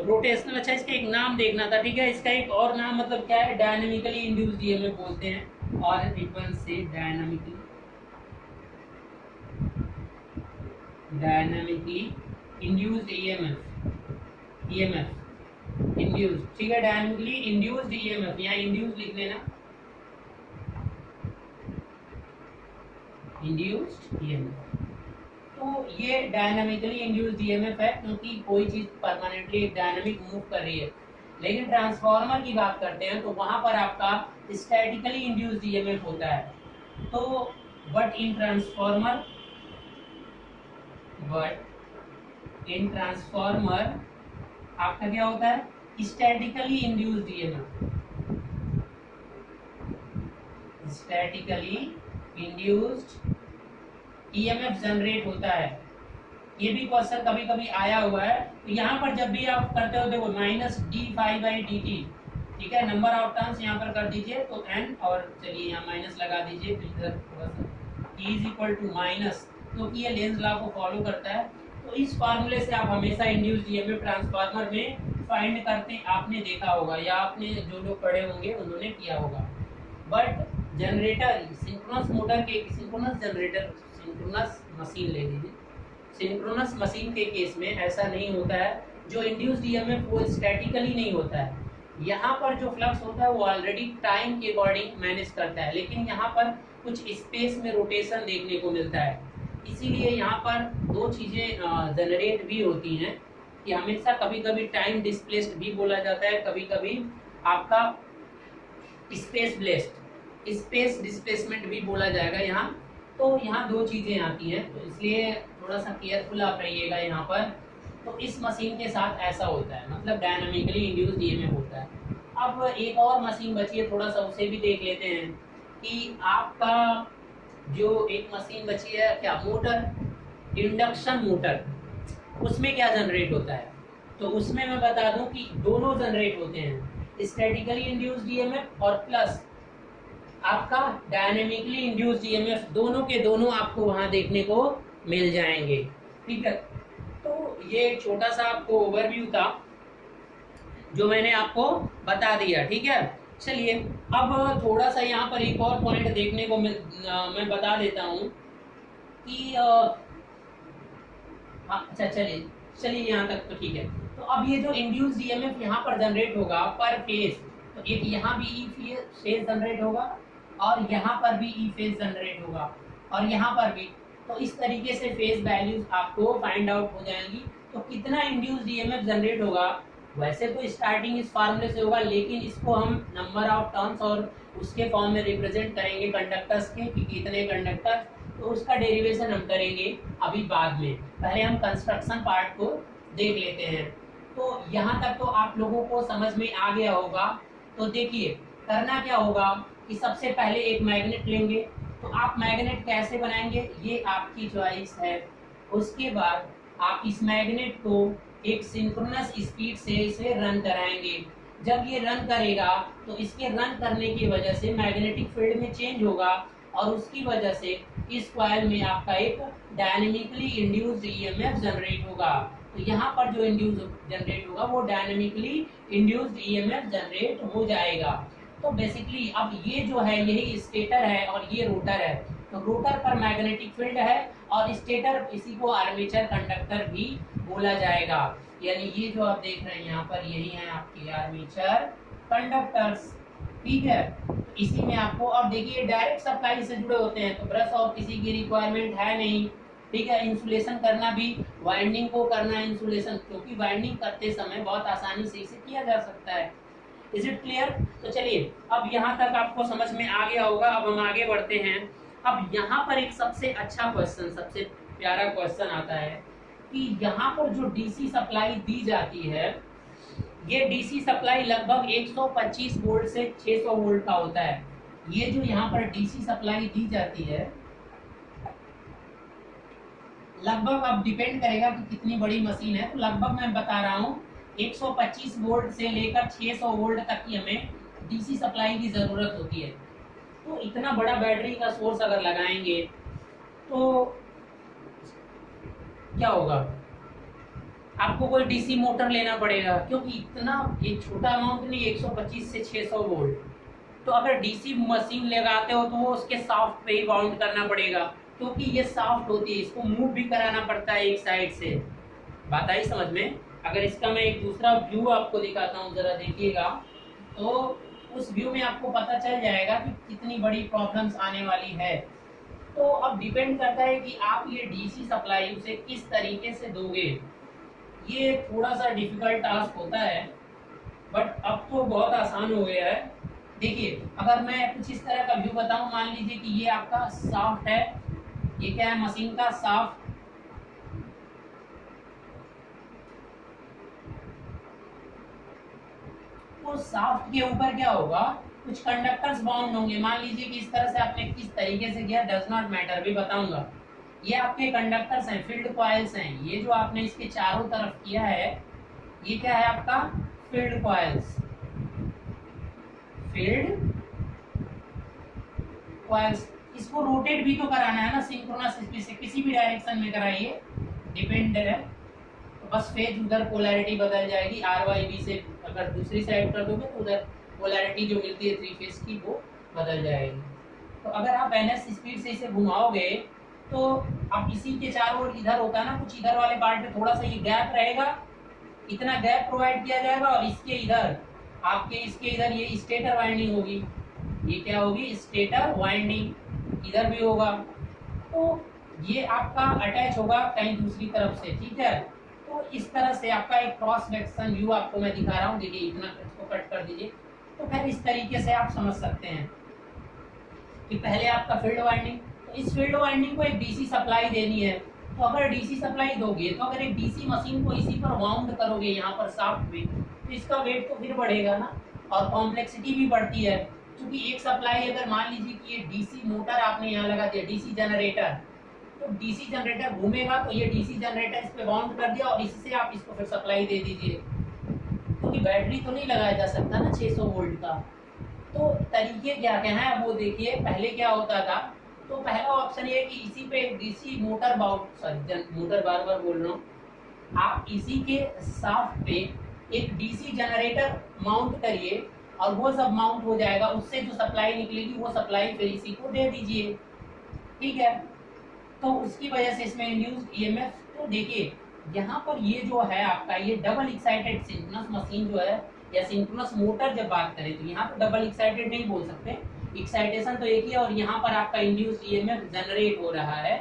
रोटेशनल, अच्छा इसका एक नाम देखना था। ठीक है, इसका एक और नाम मतलब क्या है, डायनामिकली इंड्यूस्ड ईएमएफ बोलते हैं, और ट्रिपल से डायनामिकली इंड्यूस्ड ईएमएफ इंड्यूस्ड। ठीक है, डायनामिकली इंड्यूस्ड ईएमएफ, यहाँ इंड्यूस्ड लिख लेना, इंड्यूस्ड ईएमएफ। तो ये डायनामिकली इंड्यूस्ड ईएमएफ है, क्योंकि कोई चीज परमानेंटली डायनामिक मूव कर रही है। लेकिन ट्रांसफार्मर की बात करते हैं तो वहां पर आपका स्टैटिकली इंड्यूस्ड ईएमएफ होता है। तो बट इन ट्रांसफार्मर आपका क्या होता है, statically induced EMF, statically induced EMF generate होता है। ये भी क्वेश्चन कभी कभी आया हुआ है। तो यहाँ पर जब भी आप करते हो देखो -d∅dt, ठीक है, नंबर ऑफ टर्न्स यहाँ पर कर दीजिए तो n, और चलिए यहाँ माइनस लगा दीजिए, तो इधर थोड़ा सा e is equal to minus, क्योंकि ये लेंज लॉ को फॉलो करता है। तो इस फार्मूले से आप हमेशा इंड्यूस्ड ईएमएफ ट्रांसफार्मर में फाइंड करते आपने देखा होगा, या आपने जो लोग पढ़े होंगे उन्होंने किया होगा। बट जनरेटर, सिंक्रोनस मोटर के, सिंक्रोनस जनरेटर, सिंक्रोनस मशीन ले लीजिए, सिंक्रोनस मशीन के केस में ऐसा नहीं होता है। जो इंड्यूस्ड ईएमएफ वो स्टैटिकली नहीं होता है, यहाँ पर जो फ्लक्स होता है वो ऑलरेडी टाइम के अकॉर्डिंग मैनेज करता है, लेकिन यहाँ पर कुछ स्पेस में रोटेशन देखने को मिलता है। इसीलिए यहाँ पर दो चीज़ें जनरेट भी होती हैं कि हमेशा कभी कभी टाइम डिस्प्लेस्ड भी बोला जाता है, कभी कभी आपका स्पेस डिस्प्लेसमेंट भी बोला जाएगा यहाँ। तो यहाँ दो चीज़ें आती हैं, तो इसलिए थोड़ा सा केयरफुल आप रहिएगा यहाँ पर। तो इस मशीन के साथ ऐसा होता है, मतलब डायनामिकली इंड्यूस्ड ईएमएफ होता है। अब एक और मशीन बची है, थोड़ा सा उसे भी देख लेते हैं कि आपका जो एक मशीन बची है क्या, मोटर, इंडक्शन मोटर, उसमें क्या जनरेट होता है, तो उसमें मैं बता दूं कि दोनों जनरेट होते हैं, स्टैटिकली इंड्यूस्ड ईएमएफ और प्लस आपका डायनेमिकली इंड्यूस्ड ईएमएफ, दोनों के दोनों आपको वहां देखने को मिल जाएंगे। ठीक है, तो ये एक छोटा सा आपको ओवरव्यू था जो मैंने आपको बता दिया। ठीक है, चलिए अब थोड़ा सा यहाँ पर एक और पॉइंट देखने को मैं बता देता हूँ कि हाँ अच्छा चलिए यहाँ तक तो ठीक है। तो अब ये जो इंड्यूस्ड ईएमएफ यहाँ पर जनरेट होगा पर फेज, तो एक यहाँ भी ई फेज जनरेट होगा और यहाँ पर भी ई फेज जनरेट होगा और यहाँ पर भी, तो इस तरीके से फेज वैल्यूज आपको फाइंड आउट हो जाएंगी। तो कितना इंड्यूस्ड ईएमएफ जनरेट होगा, वैसे तो स्टार्टिंग इस फार्मूले से होगा, लेकिन इसको हम नंबर ऑफ टर्न्स और उसके फॉर्म में रिप्रेजेंट करेंगे कंडक्टर्स के कि कितने कंडक्टर, तो उसका डेरिवेशन हम करेंगे अभी बाद में, पहले हम कंस्ट्रक्शन पार्ट को देख लेते हैं। तो यहाँ तक तो आप लोगों को समझ में आ गया होगा। तो देखिए करना क्या होगा कि सबसे पहले एक मैग्नेट लेंगे, तो आप मैग्नेट कैसे बनाएंगे ये आपकी चॉइस है। उसके बाद आप इस मैग्नेट को एक सिंक्रोनस स्पीड से इसे रन कराएंगे। जब ये रन करेगा तो इसके रन करने की वजह से मैग्नेटिक फील्ड में चेंज होगा और उसकी वजह से इस कॉइल में आपका एक डायनेमिकली इंड्यूस्ड ईएमएफ जनरेट होगा। तो यहाँ पर जो इंड्यूस जनरेट होगा वो डायनेमिकली इंड्यूस्ड ईएमएफ जनरेट हो जाएगा। तो बेसिकली अब ये जो है यही स्टेटर है और ये रोटर है, तो रोटर पर मैग्नेटिक फील्ड है और स्टेटर, इसी को आर्मेचर कंडक्टर भी बोला जाएगा। यानी ये जो आप देख रहे हैं यहाँ पर यही है आपके आर्मेचर कंडक्टर्स। ठीक है, इसी में आपको, और देखिए डायरेक्ट सप्लाई से जुड़े होते हैं तो ब्रश और किसी की रिक्वायरमेंट है नहीं। ठीक है, इंसुलेशन करना भी वाइंडिंग को करना है इंसुलेशन, क्योंकि वाइंडिंग करते समय बहुत आसानी से इसे किया जा सकता है। Is it clear? तो चलिए अब यहाँ तक आपको समझ में आ गया होगा। अब हम आगे बढ़ते हैं। अब यहाँ पर एक सबसे अच्छा क्वेश्चन, सबसे प्यारा क्वेश्चन आता है कि यहाँ पर जो डीसी सप्लाई दी जाती है, ये डीसी सप्लाई लगभग 125 वोल्ट से 600 वोल्ट का होता है। ये जो यहाँ पर डीसी सप्लाई दी जाती है लगभग, अब डिपेंड करेगा कि कितनी बड़ी मशीन है, तो लगभग मैं बता रहा हूँ 125 वोल्ट से लेकर 600 वोल्ट तक की हमें डीसी सप्लाई की ज़रूरत होती है। तो इतना बड़ा बैटरी का सोर्स अगर लगाएंगे तो क्या होगा, आपको कोई डीसी मोटर लेना पड़ेगा, क्योंकि इतना एक छोटा अमाउंट नहीं, 125 से 600 वोल्ट। तो अगर डीसी मशीन लगाते हो तो वो उसके शाफ्ट पे ही बाउंड करना पड़ेगा, क्योंकि ये शाफ्ट होती है, इसको मूव भी कराना पड़ता है एक साइड से। बात आई समझ में? अगर इसका मैं एक दूसरा व्यू आपको दिखाता हूँ, जरा देखिएगा, तो उस व्यू में आपको पता चल जाएगा कि कितनी बड़ी प्रॉब्लम्स आने वाली है। तो अब डिपेंड करता है कि आप ये डीसी सप्लाई उसे किस तरीके से दोगे। ये थोड़ा सा डिफिकल्ट टास्क होता है, बट अब तो बहुत आसान हो गया है। देखिए अगर मैं कुछ इस तरह का व्यू बताऊं, मान लीजिए कि ये आपका शाफ्ट है, ये क्या है, मशीन का शाफ्ट। तो शाफ्ट के ऊपर क्या होगा, कुछ कंडक्टर्स बाउंड होंगे। मान लीजिए कि इस तरह से आपने किस तरीके से किया, डज नॉट मैटर, भी बताऊंगा। ये आपके कंडक्टर्स हैं, फील्ड कॉइल्स हैं। ये जो आपने इसके चारों तरफ किया है, ये क्या है आपका, फील्ड कॉइल्स। फील्ड कॉइल्स, इसको रोटेट भी तो कराना है ना सिंक्रोनस स्पीड से, किसी भी डायरेक्शन में कराइए, डिपेंड है। तो बस फेज उधर पोलैरिटी बदल जाएगी, RYB से अगर दूसरी साइड कर दोगे तो उधर पोलैरिटी जो मिलती है 3 फेज की वो बदल जाएगी। तो अगर आप NS स्पीड से इसे घुमाओगे तो अब इसी के चारों ओर इधर होता है ना, कुछ इधर वाले पार्ट में थोड़ा सा ये गैप रहेगा, इतना गैप प्रोवाइड किया जाएगा, और इसके इधर आपके इसके इधर ये स्टेटर वाइंडिंग होगी। ये क्या होगी, स्टेटर वाइंडिंग, इधर भी होगा। तो ये आपका अटैच होगा कहीं दूसरी तरफ से। ठीक है, तो इस तरह से आपका एक क्रॉस सेक्शन व्यू आपको मैं दिखा रहा हूँ। देखिए इतना इसको कट कर दीजिए, तो फिर इस तरीके से आप समझ सकते हैं कि पहले आपका फील्ड वाइंडिंग, तो इस फील्ड वाइंडिंग को एक डीसी सप्लाई देनी है। तो अगर डीसी सप्लाई दोगे, तो अगर एक डीसी मशीन को इसी पर वाउंड करोगे यहाँ पर शाफ्ट में, तो इसका वेट तो फिर बढ़ेगा ना, और कॉम्प्लेक्सिटी भी बढ़ती है। क्योंकि एक सप्लाई अगर मान लीजिए कि ये डीसी मोटर आपने यहाँ लगा दिया, डीसी जनरेटर, तो डीसी जनरेटर घूमेगा तो ये डीसी जनरेटर इस पे बाउंड कर दिया और इससे आप इसको फिर सप्लाई दे दीजिए, क्योंकि बैटरी तो नहीं लगाया जा सकता ना 600 वोल्ट का। तो तरीके क्या क्या है वो देखिए। पहले क्या होता था, तो पहला ऑप्शन ये है कि इसी पे डीसी मोटर मोटर बार बार बोल रहा हूँ, आप इसी के शाफ्ट पे एक डीसी जनरेटर माउंट करिए और वो सब माउंट हो जाएगा, उससे जो सप्लाई निकलेगी वो सप्लाई फिर इसी को दे दीजिए, ठीक है। तो उसकी वजह से इसमें इंड्यूस्ड ईएमएफ, तो देखिए यहाँ पर ये जो है आपका ये डबल एक्साइटेड सिंक्रोनस मशीन जो है या सिंक्रोनस मोटर जब बात करें तो यहाँ पर डबल एक्साइटेड नहीं बोल सकते, एक्साइटेशन तो एक ही है और यहाँ पर आपका इंड्यूस्ड ईएमएफ जनरेट हो रहा है।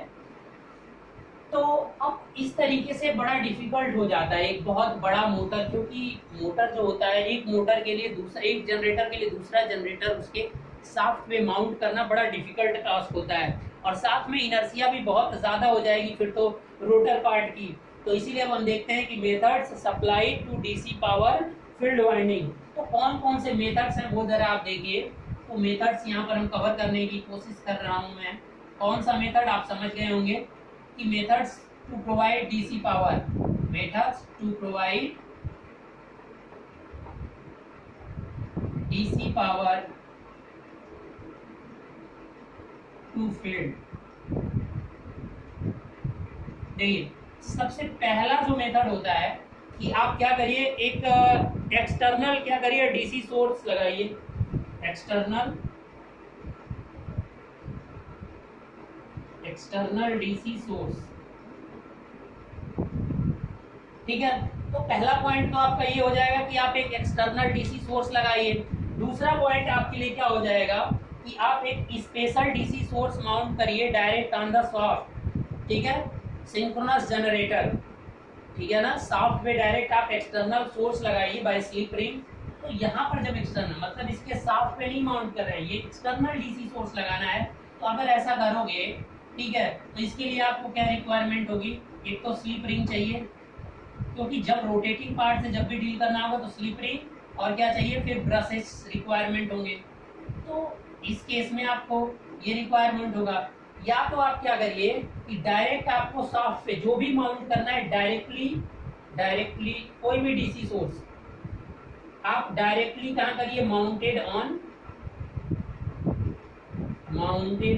तो अब इस तरीके से बड़ा डिफिकल्ट हो जाता है एक बहुत बड़ा मोटर, क्योंकि मोटर जो होता है एक मोटर के लिए दूसरा, एक जनरेटर के लिए दूसरा जनरेटर उसके शाफ्ट पे माउंट करना बड़ा डिफिकल्ट टास्क होता है, और साथ में इनर्शिया भी बहुत ज़्यादा हो जाएगी फिर तो रोटर पार्ट की। तो इसीलिए अब हम देखते हैं कि methods supply to DC power field winding, तो कौन कौन से मेथड्स हैं वो जरा आप देखिए। तो मेथड्स यहाँ पर हम कवर करने की कोशिश कर रहा हूँ मैं। कौन सा मेथड आप समझ गए होंगे कि methods to provide DC power, methods to provide DC power to field. देखिए सबसे पहला जो मेथड होता है कि आप क्या करिए, एक एक्सटर्नल क्या करिए डीसी सोर्स लगाइए, एक्सटर्नल डीसी सोर्स, ठीक है। तो पहला पॉइंट तो आपका ये हो जाएगा कि आप एक एक्सटर्नल डीसी सोर्स लगाइए। दूसरा पॉइंट आपके लिए क्या हो जाएगा कि आप एक स्पेशल डीसी सोर्स माउंट करिए डायरेक्ट ऑन द शाफ्ट, ठीक है, सिंक्रोनस जनरेटर, ठीक है ना। शाफ्ट पे डायरेक्ट आप एक्सटर्नल सोर्स लगाइए बाय स्लिप रिंग। तो यहाँ पर जब एक्सटर्नल मतलब इसके शाफ्ट पे नहीं माउंट कर रहे हैं, ये एक्सटर्नल डीसी सोर्स लगाना है, तो अगर ऐसा करोगे, ठीक है, तो इसके लिए आपको क्या रिक्वायरमेंट होगी, एक तो स्लिप रिंग चाहिए, क्योंकि जब रोटेटिंग पार्ट से जब भी डील करना होगा तो स्लिप रिंग, और क्या चाहिए फिर ब्रशेस रिक्वायरमेंट होंगे। तो इस केस में आपको ये रिक्वायरमेंट होगा। या तो आप क्या करिए कि डायरेक्ट आपको शाफ्ट पे जो भी माउंट करना है डायरेक्टली कोई भी डीसी सोर्स आप डायरेक्टली कहाँ करिए, माउंटेड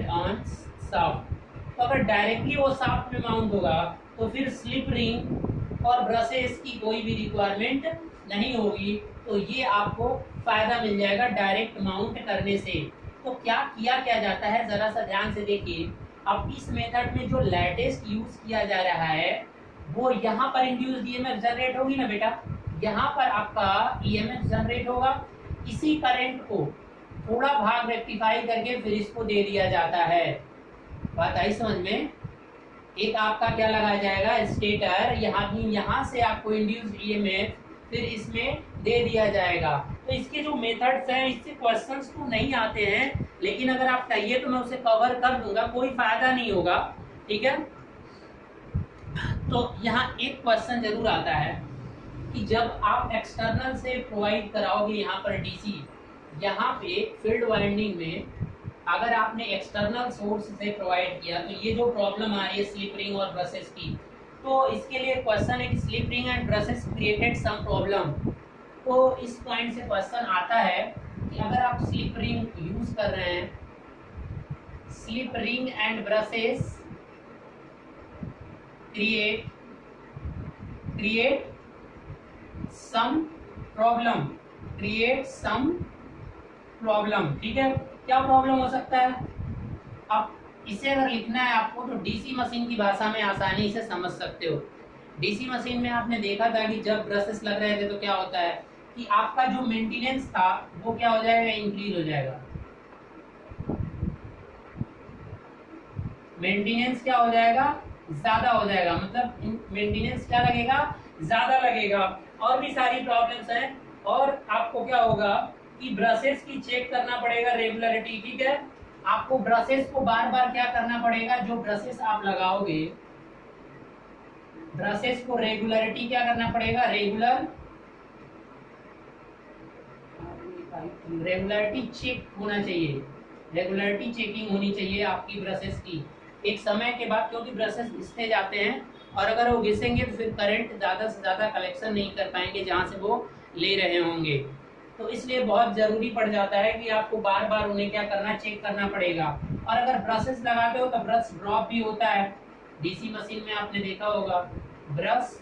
ऑन शाफ्ट। तो अगर डायरेक्टली वो शाफ्ट पे माउंट होगा तो फिर स्लिप रिंग और ब्रशेस की कोई भी रिक्वायरमेंट नहीं होगी, तो ये आपको फायदा मिल जाएगा डायरेक्ट माउंट करने से। तो क्या किया जाता है जरा सा ध्यान से देखिए। अब इस मेथड में जो लेटेस्ट यूज किया जा रहा है वो यहाँ पर इंड्यूस्ड ईएमएफ जनरेट होगी ना बेटा, यहाँ पर आपका ईएमएफ जनरेट होगा, इसी करंट को थोड़ा भाग रेक्टिफाई करके फिर इसको दे दिया जाता है। बात आई समझ में। एक आपका क्या लगाया जाएगा, स्टेटर, यहाँ से आपको इंड्यूस्ड ईएमएफ फिर इसमें दे दिया जाएगा। तो इसके जो मेथड्स हैं इससे क्वेश्चंस तो नहीं आते हैं, लेकिन अगर आप चाहिए तो मैं उसे कवर कर दूंगा, कोई फायदा नहीं होगा, ठीक है। तो यहाँ एक क्वेश्चन जरूर आता है कि जब आप एक्सटर्नल से प्रोवाइड कराओगे यहाँ पर डीसी, यहाँ पे फील्ड वाइंडिंग में अगर आपने एक्सटर्नल सोर्स से प्रोवाइड किया तो ये जो प्रॉब्लम आ रही है स्लिप रिंग और ब्रशेस की, तो इसके लिए क्वेश्चन है कि slip ring and brushes created some problem. तो इस पॉइंट से क्वेश्चन आता है कि अगर आप स्लिप रिंग यूज कर रहे हैं, slip ring and brushes create some problem, ठीक है। क्या प्रॉब्लम हो सकता है, अब इसे अगर लिखना है आपको तो डीसी मशीन की भाषा में आसानी से समझ सकते हो। डीसी मशीन में आपने देखा था कि जब ब्रशेस लग रहे थे तो क्या होता है कि आपका जो मेंटेनेंस था वो क्या हो जाएगा, इंक्रीज हो जाएगा। मेंटेनेंस क्या हो जाएगा, ज्यादा हो जाएगा, मतलब मेंटेनेंस क्या लगेगा, ज्यादा लगेगा, और भी सारी प्रॉब्लम्स हैं। और आपको क्या होगा कि ब्रशेस की चेक करना पड़ेगा रेगुलरिटी, ठीक है। आपको ब्रशेस को बार बार क्या करना पड़ेगा, जो ब्रशेस आप लगाओगे ब्रशेस को रेगुलरिटी क्या करना पड़ेगा, रेगुलर रेगुलरिटी चेक होना चाहिए, रेगुलरिटी चेकिंग होनी चाहिए आपकी ब्रशेस की एक समय के बाद, क्योंकि ब्रशेस घिसते जाते हैं और अगर वो घिसेंगे तो फिर करंट ज़्यादा से ज़्यादा कलेक्शन नहीं कर पाएंगे जहाँ से वो ले रहे होंगे। तो इसलिए बहुत ज़रूरी पड़ जाता है कि आपको बार बार उन्हें क्या करना, चेक करना पड़ेगा। और अगर ब्रशेस लगाते हो तो ब्रश ड्रॉप भी होता है, डीसी मशीन में आपने देखा होगा ब्रश,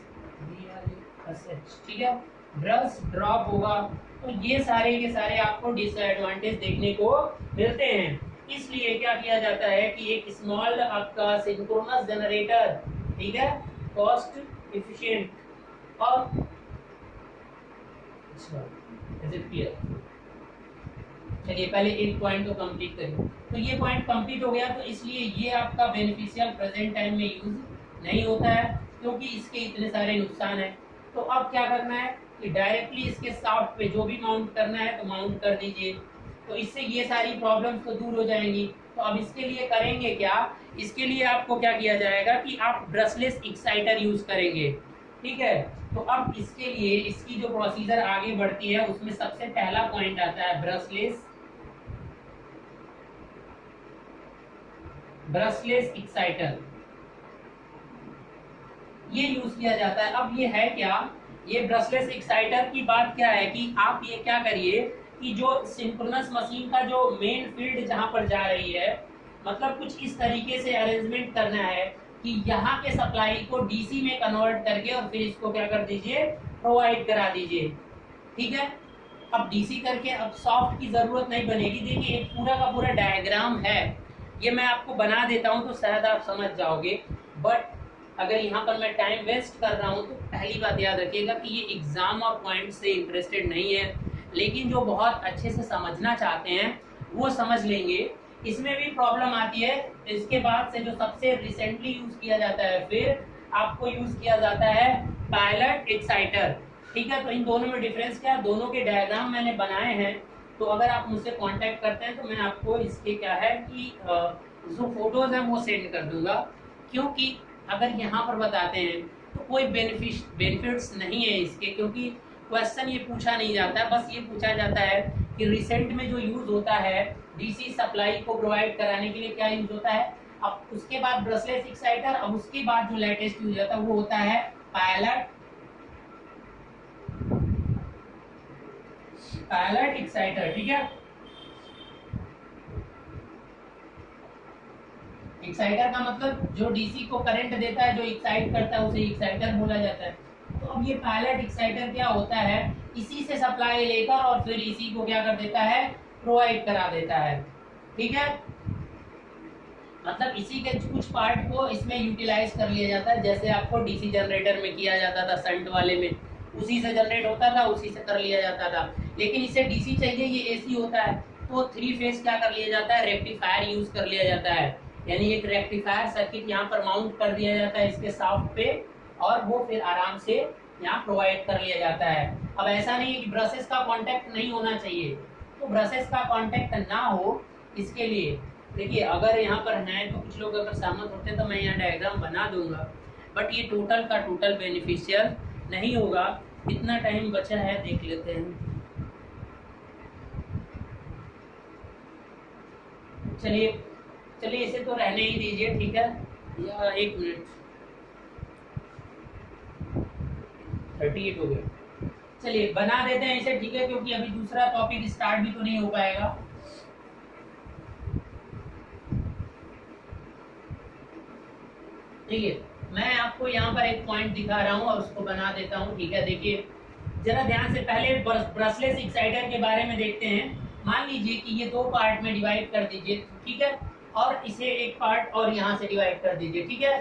ठीक है, ब्रश ड्रॉप होगा। तो ये सारे के सारे आपको डिसएडवांटेज देखने को मिलते हैं। इसलिए क्या किया जाता है कि एक स्मॉल आपका सिंक्रोनस जनरेटर, ठीक है, कॉस्ट इफिशिएंट और चलिए पहले एक पॉइंट को कंप्लीट करिए। तो ये पॉइंट कंप्लीट हो गया, तो इसलिए ये आपका बेनिफिशियल प्रेजेंट टाइम में यूज नहीं होता है क्योंकि इसके इतने सारे नुकसान हैं। तो अब क्या करना है कि डायरेक्टली इसके शाफ्ट पे जो भी माउंट करना है तो माउंट कर दीजिए, तो इससे ये सारी प्रॉब्लम्स तो दूर हो जाएंगी। तो अब इसके लिए करेंगे क्या, इसके लिए आपको क्या किया जाएगा कि आप ब्रशलेस एक्साइटर यूज करेंगे, ठीक है। तो अब इसके लिए इसकी जो प्रोसीजर आगे बढ़ती है उसमें सबसे पहला पॉइंट आता है ब्रशलेस एक्साइटर, ये यूज किया जाता है। अब ये है क्या, ये ब्रशलेस एक्साइटर की बात क्या है कि आप ये क्या करिए कि जो सिंक्रोनस मशीन का जो मेन फील्ड जहां पर जा रही है, मतलब कुछ इस तरीके से अरेंजमेंट करना है कि यहाँ के सप्लाई को डीसी में कन्वर्ट करके और फिर इसको क्या कर दीजिए, प्रोवाइड करा दीजिए, ठीक है। अब डीसी करके अब सॉफ्ट की जरूरत नहीं बनेगी। देखिए एक पूरा का पूरा डायग्राम है, ये मैं आपको बना देता हूँ तो शायद आप समझ जाओगे, बट अगर यहाँ पर मैं टाइम वेस्ट कर रहा हूँ तो पहली बात याद रखिएगा कि ये एग्जाम और पॉइंट से इंटरेस्टेड नहीं है, लेकिन जो बहुत अच्छे से समझना चाहते हैं वो समझ लेंगे। इसमें भी प्रॉब्लम आती है। इसके बाद से जो सबसे रिसेंटली यूज किया जाता है, फिर आपको यूज किया जाता है पायलट एक्साइटर, ठीक है। तो इन दोनों में डिफरेंस क्या है, दोनों के डायग्राम मैंने बनाए हैं, तो अगर आप मुझसे कांटेक्ट करते हैं तो मैं आपको इसके क्या है कि जो फोटोज हैं वो सेंड कर दूंगा, क्योंकि अगर यहाँ पर बताते हैं तो कोई बेनिफिट्स नहीं है इसके, क्योंकि क्वेश्चन ये पूछा नहीं जाता है। बस ये पूछा जाता है कि रिसेंट में जो यूज होता है डीसी सप्लाई को प्रोवाइड कराने के लिए क्या यूज होता है। अब उसके बाद ब्रशलेस एक्साइटर, अब उसके बाद जो लेटेस्ट यूज होता है वो होता है पायलट एक्साइटर, ठीक है। एक्साइटर का मतलब जो डीसी को करंट देता है, जो एक्साइट करता है उसे एक्साइटर बोला जाता है। तो अब ये पायलट एक्साइटर क्या होता है, इसी से सप्लाई लेकर और फिर इसी को क्या कर देता है, प्रोवाइड करा देता है, ठीक है। मतलब इसी के कुछ पार्ट को इसमें यूटिलाइज कर लिया जाता है, जैसे आपको डीसी जनरेटर में किया जाता था, शंट वाले में उसी से जनरेट होता था, उसी से कर लिया जाता था। लेकिन इसे डीसी चाहिए, ये एसी होता है, तो 3 फेज क्या कर लिया जाता है, रेक्टिफायर यूज कर लिया जाता है। यानी एक रेक्टिफायर सर्किट यहाँ पर माउंट कर दिया जाता है इसके शाफ्ट पे, और वो फिर आराम से यहाँ प्रोवाइड कर लिया जाता है। अब ऐसा नहीं है कि ब्रशेस का कांटेक्ट नहीं होना चाहिए, तो ब्रशेस का कांटेक्ट ना हो इसके लिए देखिए, अगर यहाँ पर हैं तो कुछ लोग अगर सहमत होते हैं तो मैं यहाँ डायग्राम बना दूंगा, बट ये टोटल का टोटल बेनिफिशियल नहीं होगा। कितना टाइम बचा है देख लेते हैं। चलिए इसे तो रहने ही दीजिए, ठीक है, या 1 मिनट 38 हो गया। चलिए बना देते हैं इसे, ठीक है, क्योंकि अभी दूसरा टॉपिक स्टार्ट भी तो नहीं हो पाएगा। ठीक है, मैं आपको यहाँ पर एक पॉइंट दिखा रहा हूँ और उसको बना देता हूँ, ठीक है। देखिए जरा ध्यान से, पहले ब्रशलेस एक्साइटर के बारे में देखते हैं। मान लीजिए कि ये 2 पार्ट में डिवाइड कर दीजिए, ठीक है, और इसे एक पार्ट और यहाँ से डिवाइड कर दीजिए, ठीक है।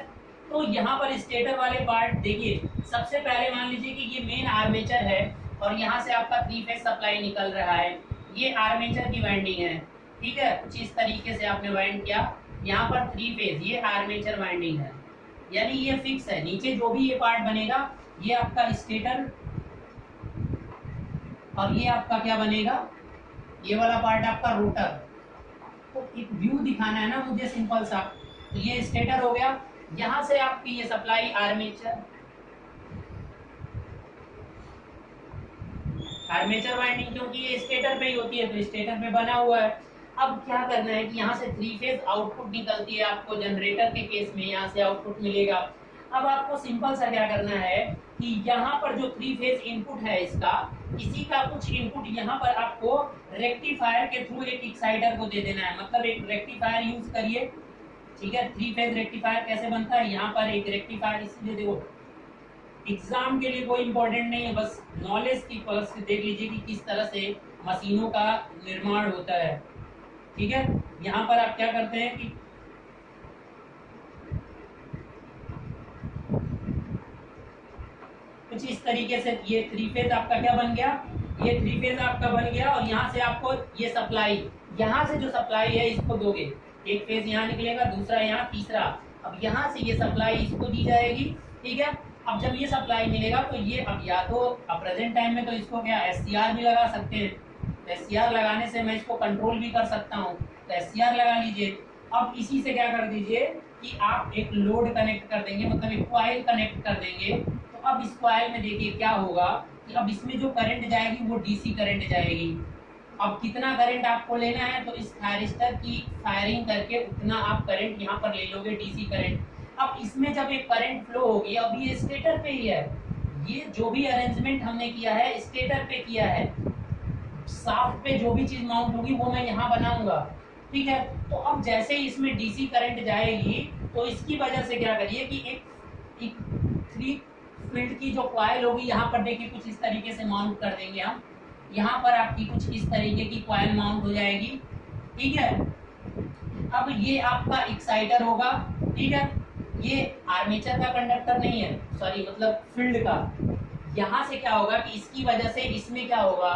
तो यहाँ पर स्टेटर वाले पार्ट देखिए, सबसे पहले मान लीजिए कि ये मेन आर्मेचर है और यहाँ से आपका 3 फेज सप्लाई निकल रहा है। ये आर्मेचर की वाइंडिंग है, ठीक है, कुछ इस तरीके से आपने वाइंड किया। यहाँ पर 3 फेज, ये आर्मेचर वाइंडिंग है, यानी ये फिक्स है। नीचे जो भी ये पार्ट बनेगा ये आपका स्टेटर, और ये आपका क्या बनेगा, ये वाला पार्ट आपका रोटर। तो एक व्यू दिखाना है ना मुझे सिंपल सा, तो ये स्टेटर हो गया। यहां से आपकी ये सप्लाई आर्मेचर वाइंडिंग, क्योंकि ये स्टेटर पे ही होती है तो स्टेटर पे बना हुआ है। अब क्या करना है कि यहाँ से 3 फेज आउटपुट निकलती है आपको जनरेटर के केस में, यहाँ से आउटपुट मिलेगा। अब आपको सिंपल सा क्या करना है कि यहाँ पर जो 3 फेज इनपुट है इसका, इसी का कुछ इनपुट यहाँ पर आपको रेक्टिफायर के थ्रू एक एक्साइटर को दे देना है। मतलब एक रेक्टिफायर यूज करिए, ठीक है। 3 फेज रेक्टिफायर कैसे बनता है, यहाँ पर एक रेक्टिफायर, इसलिए देखो एग्जाम के लिए कोई इंपॉर्टेंट नहीं है, बस नॉलेज की पर्पस से देख लीजिए कि किस तरह से मशीनों का निर्माण होता है, ठीक है। यहाँ पर आप क्या करते हैं कि कुछ इस तरीके से ये 3 फेज आपका क्या बन गया, ये 3 फेज आपका बन गया। और यहाँ से आपको ये सप्लाई, यहाँ से जो सप्लाई है इसको दोगे, एक फेज यहाँ निकलेगा, दूसरा यहाँ, तीसरा। अब यहाँ से ये सप्लाई इसको दी जाएगी, ठीक है। अब जब ये सप्लाई मिलेगा तो ये अब या तो अब प्रेजेंट टाइम में तो इसको क्या SCR भी लगा सकते हैं, SCR लगाने से मैं इसको कंट्रोल भी कर सकता हूँ, तो SCR लगा लीजिए। अब इसी से क्या कर दीजिए कि आप एक लोड कनेक्ट कर देंगे, मतलब एक कॉइल कनेक्ट कर देंगे। तो अब इस कॉइल में देखिए क्या होगा कि अब इसमें जो करंट जाएगी वो DC करंट जाएगी। अब कितना करंट आपको लेना है तो इस थायरिस्टर की फायरिंग करके उतना आप करंट यहाँ पर ले लोगे, DC करंट। अब इसमें जब एक करंट फ्लो होगी, अब ये स्टेटर पे ही है, ये जो भी अरेंजमेंट हमने किया है स्टेटर पे किया है, शाफ्ट पे जो भी चीज माउंट होगी वो मैं यहाँ बनाऊंगा, ठीक है। तो अब जैसे ही इसमें DC करंट जाएगी तो इसकी वजह से क्या करिए कि एक 3 फील्ड की जो कॉइल होगी यहाँ पर देखिए कुछ इस तरीके से माउंट कर देंगे हम, यहाँ पर आपकी कुछ इस तरीके की कॉइल माउंट हो जाएगी, ठीक है। अब ये आपका एक्साइटर होगा, ठीक है। ये आर्मेचर का कंडक्टर नहीं है, सॉरी मतलब फील्ड का। यहाँ से क्या होगा कि इसकी वजह से इसमें क्या होगा,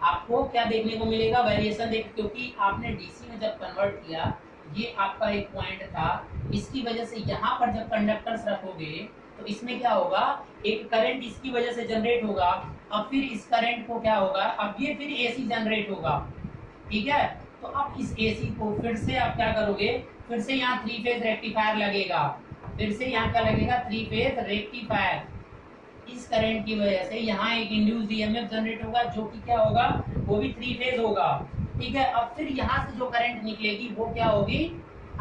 आपको क्या देखने को मिलेगा, वेरिएशन देख, क्योंकि आपने DC में जब कन्वर्ट किया, ये आपका एक पॉइंट था, इसकी वजह से यहाँ पर जब कंडक्टर्स रखोगे तो इसमें क्या होगा, एक करंट इसकी वजह से जनरेट होगा। अब फिर इस करंट को क्या होगा, अब ये फिर AC जनरेट होगा, ठीक है। तो अब इस AC को फिर से आप क्या करोगे, फिर से यहाँ 3 फेज रेक्टिफायर लगेगा, फिर से यहाँ क्या लगेगा 3 फेज रेक्टिफायर। इस करंट की वजह से यहाँ एक इंड्यूस्ड EMF जनरेट होगा, जो कि क्या होगा, वो भी 3 फेज होगा, ठीक है। अब फिर यहाँ से जो करंट निकलेगी वो क्या होगी,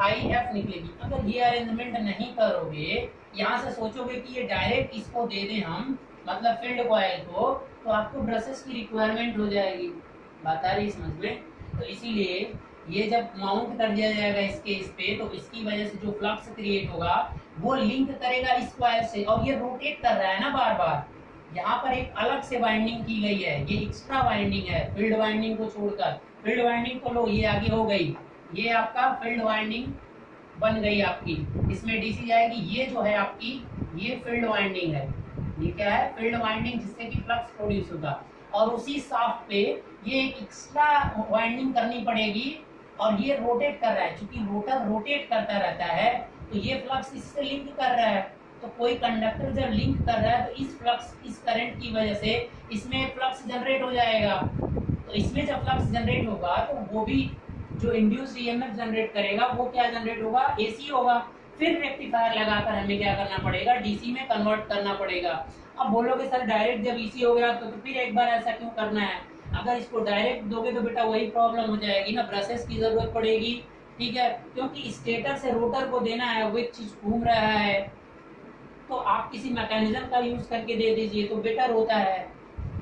IF निकलेगी। अगर ये अरेंजमेंट नहीं करोगे, यहाँ से सोचोगे कि ये डायरेक्ट इसको दे दें हम, मतलब फील्ड कॉइल को, तो आपको ब्रशेस की रिक्वायरमेंट हो जाएगी, बात आ रही समझ में। तो इसीलिए ये जब माउंट कर दिया जाएगा इसके इस पे, तो इसकी वजह से जो फ्लक्स क्रिएट होगा वो लिंक करेगा इस कॉइल से, और ये रोटेट कर रहा है ना बार बार। यहाँ पर एक अलग से वाइंडिंग की गई है, ये एक्स्ट्रा वाइंडिंग है, फील्ड वाइंडिंग को छोड़कर। फील्ड वाइंडिंग को लो, ये आगे हो गई, ये आपका फील्ड वाइंडिंग बन गई आपकी, इसमें DC जाएगी। ये जो है आपकी, ये फील्ड वाइंडिंग है, ये क्या है, फील्ड वाइंडिंग, जिससे कि फ्लक्स प्रोड्यूस होगा। और उसी शाफ्ट पे ये एक एक्स्ट्रा वाइंडिंग करनी पड़ेगी, और ये रोटेट कर रहा है, क्योंकि रोटर रोटेट करता रहता है, तो ये फ्लक्स इससे लिंक कर रहा है। तो कोई कंडक्टर जब लिंक कर रहा है तो इस फ्लक्स, इस करंट की वजह से इसमें फ्लक्स जनरेट हो जाएगा। तो इसमें जब फ्लक्स जनरेट होगा तो वो भी जो इंड्यूस्ड EMF जनरेट करेगा वो क्या जनरेट होगा, AC होगा। फिर रेक्टिफायर लगाकर हमें क्या करना पड़ेगा, DC में कन्वर्ट करना पड़ेगा। अब बोलोगे सर डायरेक्ट जब EC हो गया तो फिर एक बार ऐसा क्यों करना है। अगर इसको डायरेक्ट दोगे तो बेटा वही प्रॉब्लम हो जाएगी ना, ब्रशेस की जरूरत पड़ेगी, ठीक है। क्योंकि स्टेटर से रोटर को देना है, वो एक चीज घूम रहा है, तो आप किसी मैकेनिज्म का यूज करके दे दीजिए तो बेटर होता है।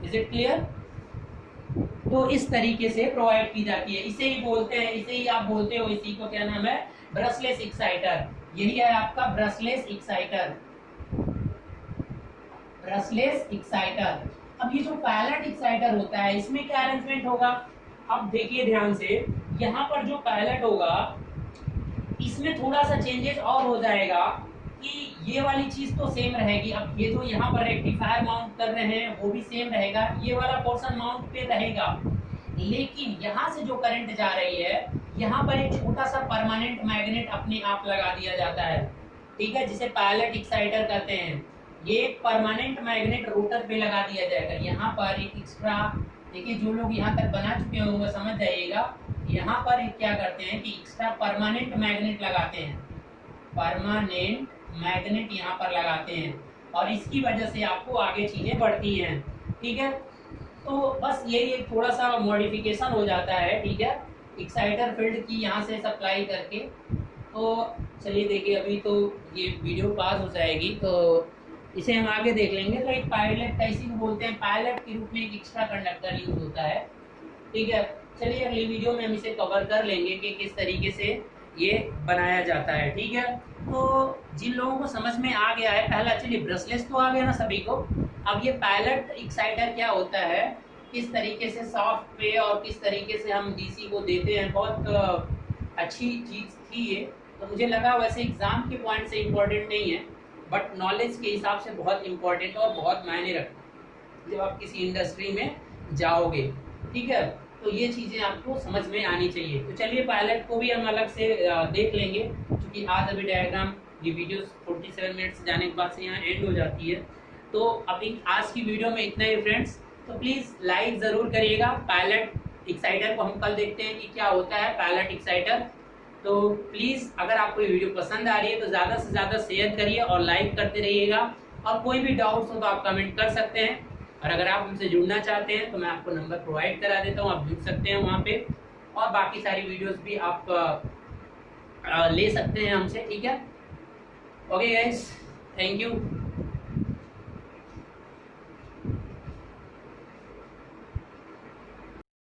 Is it clear. तो इस तरीके से प्रोवाइड की जाती है, इसे ही बोलते हैं, इसे ही आप बोलते हो, इसी को क्या नाम है, ब्रशलेस एक्साइटर। यही है आपका ब्रशलेस एक्साइटर, ब्रशलेस एक्साइटर। अब ये जो पायलट एक्साइटर होता है, इसमें क्या अरेंजमेंट होगा, अब देखिए ध्यान से, यहाँ पर जो पायलट होगा इसमें थोड़ा सा चेंजेस और हो जाएगा कि ये वाली चीज तो सेम रहेगी। अब ये जो यहाँ पर रेक्टिफायर माउंट कर रहे हैं वो भी सेम रहेगा, ये वाला पोर्शन माउंट पे रहेगा, लेकिन यहाँ से जो करंट जा रही है यहाँ पर एक छोटा सा परमानेंट मैग्नेट अपने आप लगा दिया जाता है, ठीक है, जिसे पायलट एक्साइटर कहते हैं। ये एक परमानेंट मैग्नेट रोटर पे लगा दिया जाएगा। यहाँ पर एक एक्स्ट्रा, देखिए जो लोग यहाँ तक बना चुके होंगे समझ जाइएगा, यहाँ पर एक क्या करते हैं कि एक्स्ट्रा परमानेंट मैग्नेट लगाते हैं, परमानेंट मैग्नेट यहाँ पर लगाते हैं, और इसकी वजह से आपको आगे चीजें बढ़ती हैं, ठीक है। तो बस यही एक थोड़ा सा मॉडिफिकेशन हो जाता है, ठीक है, एक्साइटर फील्ड की यहाँ से सप्लाई करके। तो चलिए देखिए, अभी तो ये वीडियो पास हो जाएगी तो इसे हम आगे देख लेंगे। तो एक पायलट का इसी को बोलते हैं, पायलट के रूप में एक एक्स्ट्रा कंडक्टर यूज होता है, ठीक है। चलिए अगली वीडियो में हम इसे कवर कर लेंगे कि किस तरीके से ये बनाया जाता है, ठीक है। तो जिन लोगों को समझ में आ गया है, पहला चलिए ब्रशलेस तो आ गया ना सभी को। अब ये पायलट एक्साइटर क्या होता है, किस तरीके से सॉफ्ट पे और किस तरीके से हम डीसी को देते हैं, बहुत अच्छी चीज़ थी ये। तो मुझे लगा वैसे एग्ज़ाम के पॉइंट से इम्पोर्टेंट नहीं है, बट नॉलेज के हिसाब से बहुत इम्पोर्टेंट और बहुत मायने रखता है जब आप किसी इंडस्ट्री में जाओगे, ठीक है। तो ये चीज़ें आपको समझ में आनी चाहिए। तो चलिए पायलट को भी हम अलग से देख लेंगे, क्योंकि आज अभी डायग्राम ये वीडियो 47 मिनट से जाने के बाद से यहाँ एंड हो जाती है। तो अभी आज की वीडियो में इतना ही फ्रेंड्स। तो प्लीज़ लाइक ज़रूर करिएगा। पायलट एक्साइटर को हम कल देखते हैं कि क्या होता है पायलट एक्साइटर। तो प्लीज़ अगर आपको ये वीडियो पसंद आ रही है तो ज़्यादा से ज़्यादा शेयर करिए और लाइक करते रहिएगा। और कोई भी डाउट्स हो तो आप कमेंट कर सकते हैं, और अगर आप हमसे जुड़ना चाहते हैं तो मैं आपको नंबर प्रोवाइड करा देता हूँ, आप जुड़ सकते हैं वहाँ पे। और बाकी सारी वीडियोस भी आप ले सकते हैं हमसे, ठीक है। Okay guys, thank you.